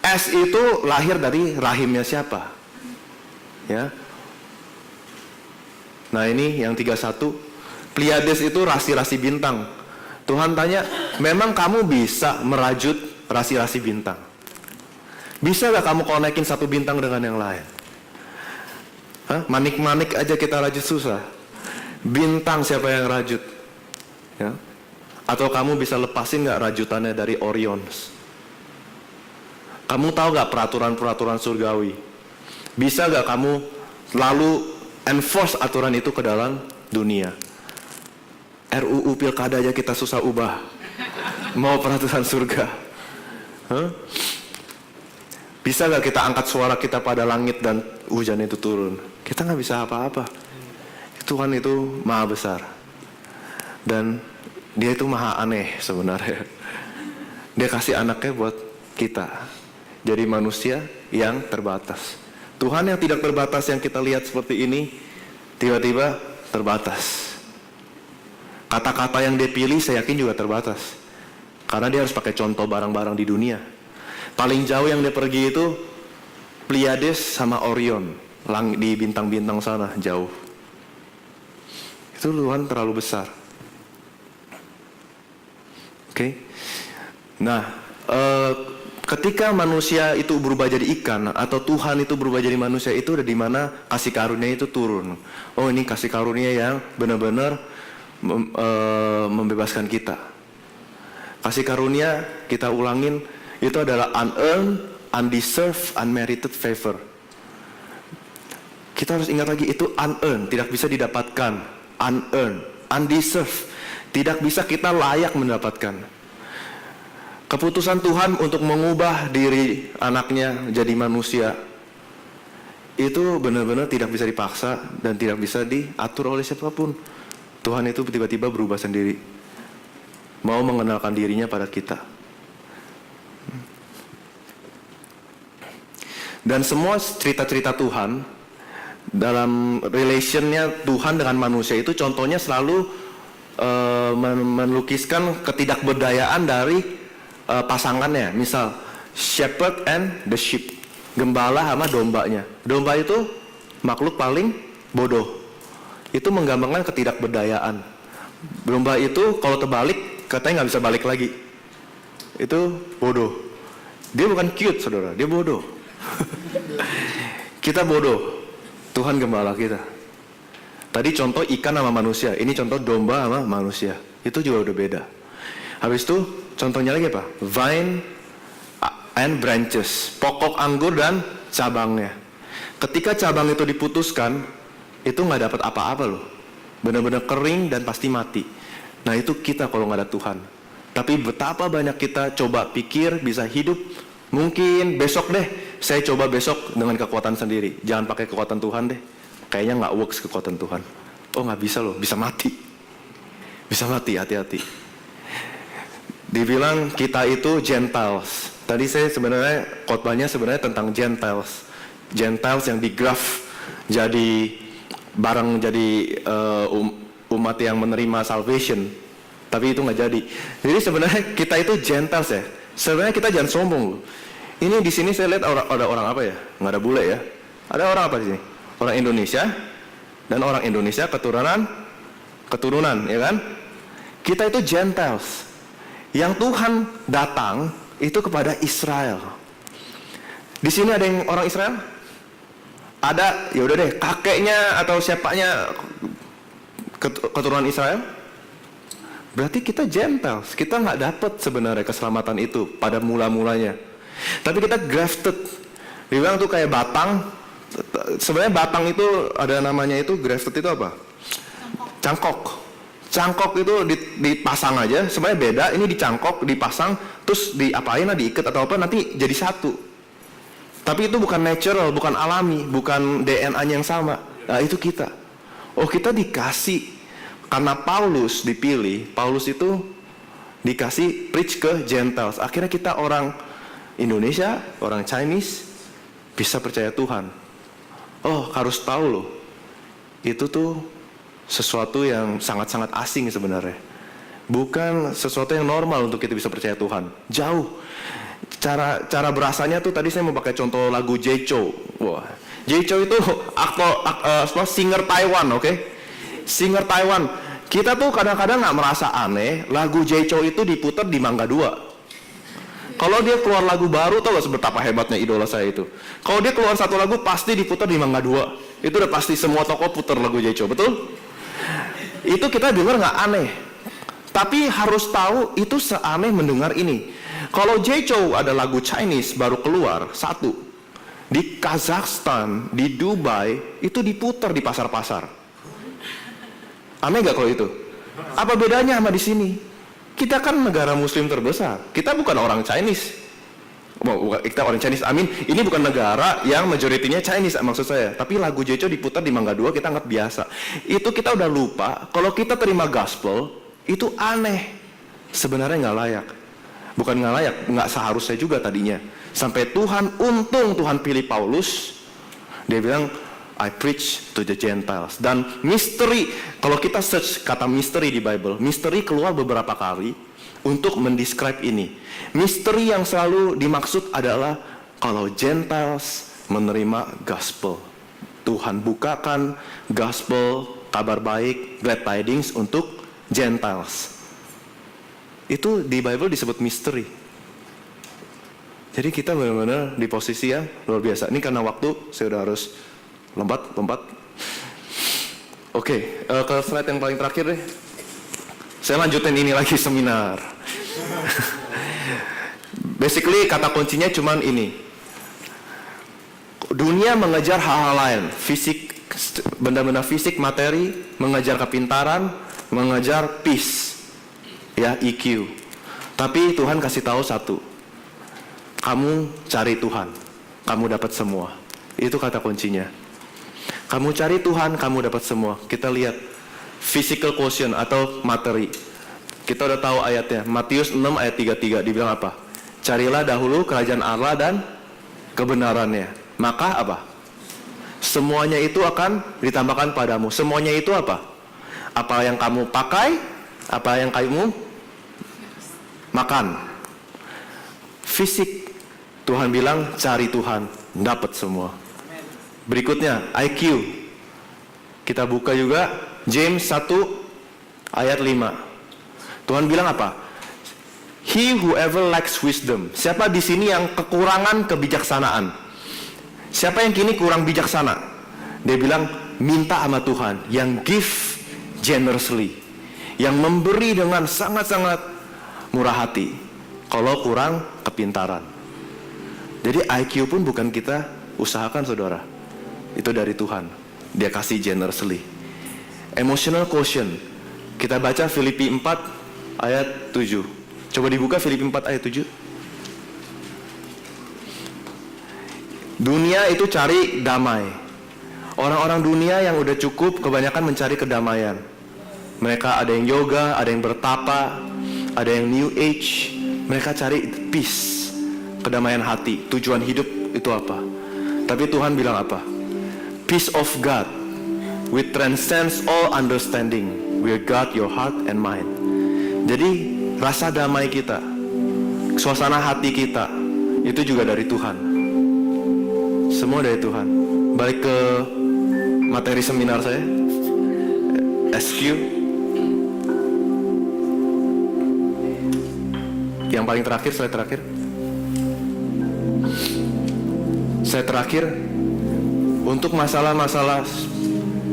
Es itu lahir dari rahimnya siapa? Ya. Nah ini yang 31. Pleiades itu rasi-rasi bintang. Tuhan tanya, memang kamu bisa merajut rasi-rasi bintang? Bisa gak kamu konekin satu bintang dengan yang lain? Hah? Manik-manik aja kita rajut susah. Bintang siapa yang rajut? Ya. Atau kamu bisa lepasin gak rajutannya dari Orion? Kamu tahu gak peraturan-peraturan surgawi? Bisa gak kamu lalu enforce aturan itu ke dalam dunia? RUU Pilkada aja kita susah ubah. Mau peraturan surga? Huh? Bisa gak kita angkat suara kita pada langit dan hujan itu turun? Kita gak bisa apa-apa. Tuhan itu maha besar. Dan dia itu maha aneh sebenarnya. Dia kasih anaknya buat kita. Jadi manusia yang terbatas. Tuhan yang tidak terbatas yang kita lihat seperti ini, tiba-tiba terbatas. Kata-kata yang dia pilih saya yakin juga terbatas. Karena dia harus pakai contoh barang-barang di dunia. Paling jauh yang dia pergi itu Pleiades sama Orion, di bintang-bintang sana jauh. Itu Tuhan terlalu besar. Oke. Nah, ketika manusia itu berubah jadi ikan atau Tuhan itu berubah jadi manusia, itu ada di mana kasih karunia itu turun. Oh, ini kasih karunia yang benar-benar membebaskan kita. Kasih karunia, kita ulangin, itu adalah unearned, undeserved, unmerited favor. Kita harus ingat lagi, itu unearned, tidak bisa didapatkan. Unearned, undeserved, tidak bisa kita layak mendapatkan. Keputusan Tuhan untuk mengubah diri anaknya jadi manusia, itu benar-benar tidak bisa dipaksa dan tidak bisa diatur oleh siapapun. Tuhan itu tiba-tiba berubah sendiri, mau mengenalkan dirinya pada kita. Dan semua cerita-cerita Tuhan dalam relationnya Tuhan dengan manusia itu contohnya selalu melukiskan ketidakberdayaan dari pasangannya. Misal shepherd and the sheep, gembala sama dombanya. Domba itu makhluk paling bodoh. Itu menggambarkan ketidakberdayaan. Domba itu kalau terbalik katanya nggak bisa balik lagi. Itu bodoh. Dia bukan cute saudara, dia bodoh. Kita bodoh. Tuhan gembala kita. Tadi contoh ikan sama manusia, ini contoh domba sama manusia. Itu juga udah beda. Habis itu contohnya lagi apa? Vine and branches, pokok anggur dan cabangnya. Ketika cabang itu diputuskan, itu nggak dapat apa-apa loh. Benar-benar kering dan pasti mati. Nah itu kita kalau nggak ada Tuhan. Tapi betapa banyak kita coba pikir bisa hidup. Mungkin besok deh, saya coba besok dengan kekuatan sendiri. Jangan pakai kekuatan Tuhan deh. Kayaknya nggak works kekuatan Tuhan. Oh nggak bisa loh, bisa mati. Bisa mati, hati-hati. Dibilang kita itu Gentiles. Tadi saya sebenarnya khotbahnya sebenarnya tentang Gentiles. Gentiles yang digraf jadi barang, jadi umat yang menerima salvation. Tapi itu nggak jadi. Jadi sebenarnya kita itu Gentiles ya. Sebenarnya kita jangan sombong loh. Ini di sini saya lihat ada orang apa ya? Nggak ada bule ya. Ada orang apa di sini? Orang Indonesia dan orang Indonesia keturunan, ya kan? Kita itu Gentiles. Yang Tuhan datang itu kepada Israel. Di sini ada yang orang Israel? Ada, ya udah deh, kakeknya atau siapanya keturunan Israel? Berarti kita Gentiles. Kita nggak dapat sebenarnya keselamatan itu pada mula-mulanya. Tapi kita grafted. Dibilang tuh kayak batang Sebenarnya batang itu ada namanya itu grafted itu apa? Cangkok. Cangkok itu dipasang aja, sebenarnya beda. Ini dicangkok, dipasang, terus diapain lah, diikat atau apa, nanti jadi satu. Tapi itu bukan natural, bukan alami, bukan DNA-nya yang sama. Nah, itu kita. Oh, kita dikasih karena Paulus dipilih. Paulus itu dikasih preach ke Gentiles. Akhirnya kita orang Indonesia, orang Chinese bisa percaya Tuhan. Oh, harus tahu loh. Itu tuh sesuatu yang sangat-sangat asing sebenarnya. Bukan sesuatu yang normal untuk kita bisa percaya Tuhan. Jauh. Cara berasanya tuh tadi saya mau pakai contoh lagu Jay Chou. Wah, Jay Chou itu singer Taiwan, oke? Singer Taiwan. Kita tuh kadang-kadang nggak merasa aneh, lagu Jay Chou itu diputar di Mangga 2. Kalau dia keluar lagu baru, tau gak seberapa hebatnya idola saya itu. Kalau dia keluar satu lagu, pasti diputar di Mangga 2. Itu udah pasti semua toko putar lagu Jay Chou, betul? Itu kita dengar nggak aneh. Tapi harus tahu itu seaneh mendengar ini. Kalau Jay Chou ada lagu Chinese baru keluar, satu. Di Kazakhstan, di Dubai, itu diputar di pasar-pasar. Aneh nggak kalau itu? Apa bedanya sama di sini? Kita kan negara muslim terbesar. Kita bukan orang Chinese. Kita orang Chinese, ini bukan negara yang majoritinya Chinese maksud saya. Tapi lagu Jay Chou diputar di Mangga 2, kita anggap biasa. Itu kita udah lupa, kalau kita terima gospel, itu aneh. Sebenarnya nggak layak. Bukan nggak layak, nggak seharusnya juga tadinya. Sampai untung Tuhan pilih Paulus. Dia bilang, I preach to the Gentiles. Dan misteri, kalau kita search kata misteri di Bible, misteri keluar beberapa kali untuk mendescribe ini. Misteri yang selalu dimaksud adalah kalau Gentiles menerima gospel. Tuhan bukakan gospel, kabar baik, glad tidings untuk Gentiles. Itu di Bible disebut misteri. Jadi kita benar-benar di posisi yang luar biasa. Ini karena waktu, saya udah harus lompat. Oke, ke slide yang paling terakhir deh. Saya lanjutin ini lagi seminar. Basically kata kuncinya cuman ini. Dunia mengejar hal-hal lain, fisik, benda-benda fisik, materi, mengejar kepintaran, mengejar peace, ya EQ. Tapi Tuhan kasih tahu satu. Kamu cari Tuhan, kamu dapat semua. Itu kata kuncinya. Kamu cari Tuhan, kamu dapat semua. Kita lihat physical quotient atau materi. Kita udah tahu ayatnya. Matius 6 ayat 33 dibilang apa? Carilah dahulu kerajaan Allah dan kebenarannya. Maka apa? Semuanya itu akan ditambahkan padamu. Semuanya itu apa? Apa yang kamu pakai? Apa yang kamu makan? Fisik. Tuhan bilang cari Tuhan, dapat semua. Berikutnya IQ. Kita buka juga James 1 ayat 5. Tuhan bilang apa? He whoever lacks wisdom. Siapa di sini yang kekurangan kebijaksanaan? Siapa yang kini kurang bijaksana? Dia bilang minta sama Tuhan yang give generously, yang memberi dengan sangat-sangat murah hati. Kalau kurang kepintaran. Jadi IQ pun bukan kita usahakan saudara. Itu dari Tuhan. Dia kasih generously. Emotional quotient. Kita baca Filipi 4 ayat 7. Coba dibuka Filipi 4 ayat 7. Dunia itu cari damai. Orang-orang dunia yang udah cukup kebanyakan mencari kedamaian. Mereka ada yang yoga, ada yang bertapa, ada yang new age. Mereka cari peace, kedamaian hati. Tujuan hidup itu apa? Tapi Tuhan bilang apa? Peace of God which transcends all understanding will guard your heart and mind. Jadi rasa damai kita, suasana hati kita, itu juga dari Tuhan. Semua dari Tuhan. Balik ke materi seminar saya, SQ. Yang paling terakhir, slide terakhir. Slide terakhir. Untuk masalah-masalah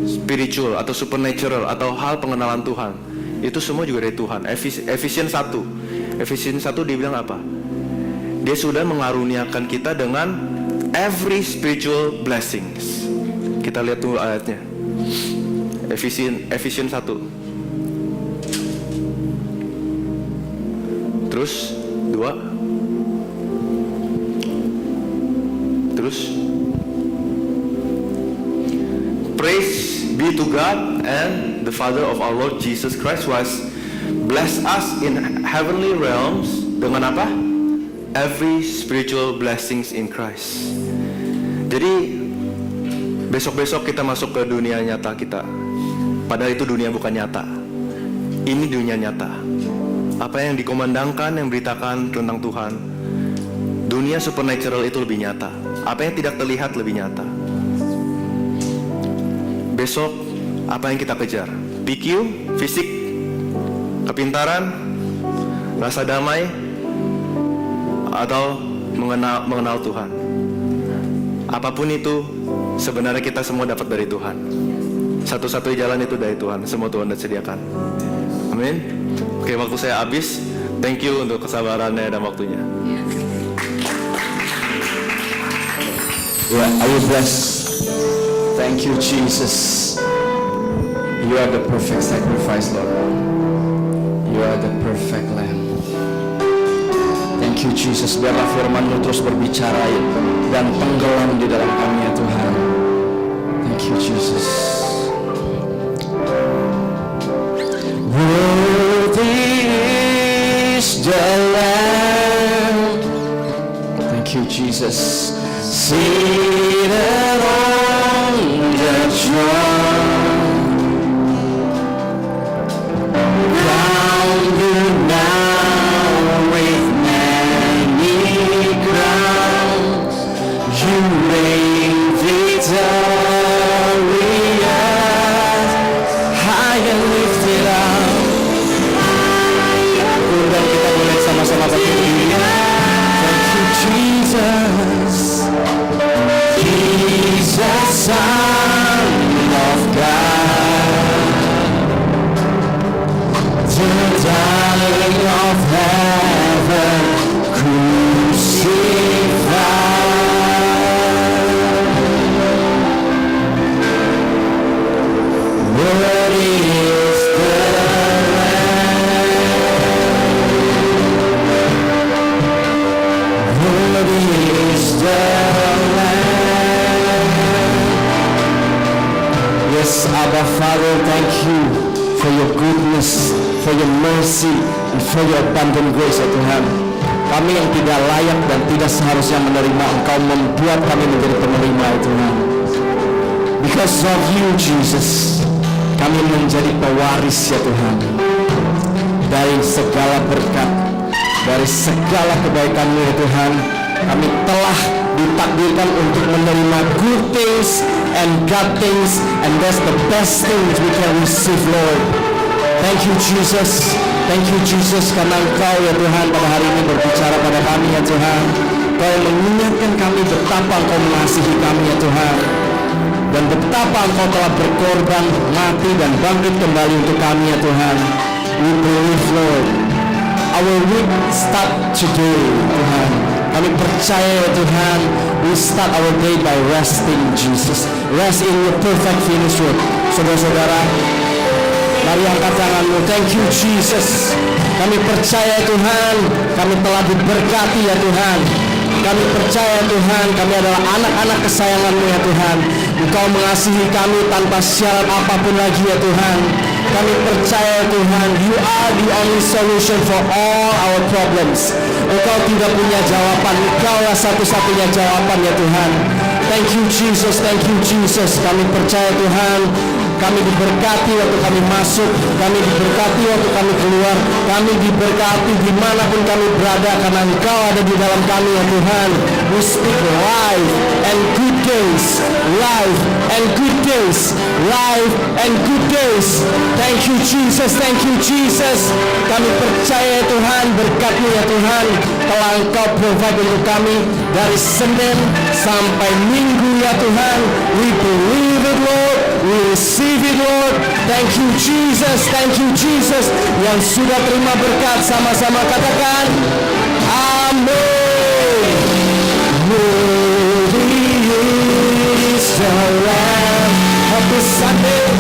spiritual atau supernatural atau hal pengenalan Tuhan, itu semua juga dari Tuhan. Efesiens 1 dibilang apa? Dia sudah mengaruniakan kita dengan every spiritual blessings. Kita lihat tuh ayatnya. Efesiens 1. Terus 2. Terus praise be to God and the Father of our Lord Jesus Christ, who has blessed us in heavenly realms dengan apa? Every spiritual blessings in Christ. Jadi besok-besok kita masuk ke dunia nyata kita. Padahal itu dunia bukan nyata. Ini dunia nyata. Apa yang dikomandangkan, yang beritakan tentang Tuhan, dunia supernatural itu lebih nyata. Apa yang tidak terlihat lebih nyata. Besok apa yang kita kejar? PQ, fisik, kepintaran, rasa damai, atau mengenal Tuhan. Apapun itu, sebenarnya kita semua dapat dari Tuhan. Satu-satunya jalan itu dari Tuhan. Semua Tuhan sudah sediakan. Amin. Oke, waktu saya habis. Thank you untuk kesabarannya dan waktunya. Yeah, are you blessed? Thank you, Jesus. You are the perfect sacrifice, Lord. You are the perfect Lamb. Thank you, Jesus. Biarlah firman-Mu terus berbicara dan tenggelam di dalam kami, ya Tuhan. Thank you, Jesus. Worthy is the Lamb. Thank you, Jesus. Seated on the throne, crown you now with many crowns. You reign victorious, high and lifted up. Dan kita boleh sama-sama berdiri. Thank you, Jesus. He's the Son of God, the darling of heaven, crucified. Worthy is the Lamb. Worthy is the Yes, Abba Father, thank you for your goodness, for your mercy, and for your abundant grace, ya Tuhan. Kami yang tidak layak dan tidak seharusnya menerima, Engkau membuat kami menjadi penerima, ya Tuhan. Because of you, Jesus, kami menjadi pewaris, ya Tuhan. Dari segala berkat, dari segala kebaikan-Mu, ya Tuhan, kami telah ditakdirkan untuk menerima good things and God things, and that's the best things we can receive, Lord. Thank you, Jesus. Thank you, Jesus, karena Engkau, ya Tuhan, pada hari ini berbicara pada kami, ya Tuhan. Engkau yang mengingatkan kami betapa Engkau mengasihi kami, ya Tuhan, dan betapa Engkau telah berkorban, mati, dan bangkit kembali untuk kami, ya Tuhan. We believe, Lord. Our week start today, Tuhan. Kami percaya, ya Tuhan, we start our day by resting, Jesus. Rest in your perfect finished work. Saudara-saudara, mari angkat tanganmu. Thank you, Jesus. Kami percaya, Tuhan, kami telah diberkati, ya Tuhan. Kami percaya, Tuhan, kami adalah anak-anak kesayangan-Mu, ya Tuhan. Engkau mengasihi kami tanpa syarat apapun lagi, ya Tuhan. Kami percaya, Tuhan, you are the only solution for all our problems. Engkau tidak punya jawaban, Engkaulah satu-satunya jawaban, ya Tuhan. Thank you, Jesus. Thank you, Jesus. Kami percaya, Tuhan, kami diberkati waktu kami masuk, kami diberkati waktu kami keluar, kami diberkati dimanapun kami berada, karena Engkau ada di dalam kami, ya Tuhan. We speak life and good days, life and good days, life and good days. Thank you, Jesus. Thank you, Jesus. Kami percaya, Tuhan, berkat-Mu, ya Tuhan, telah Engkau provide untuk kami dari Senin sampai Minggu, ya Tuhan. We believe it, Lord. We receive it, Lord. Thank you, Jesus. Thank you, Jesus. Yang sudah terima berkat, sama-sama katakan amin. Worthy the Lamb of the Sunday.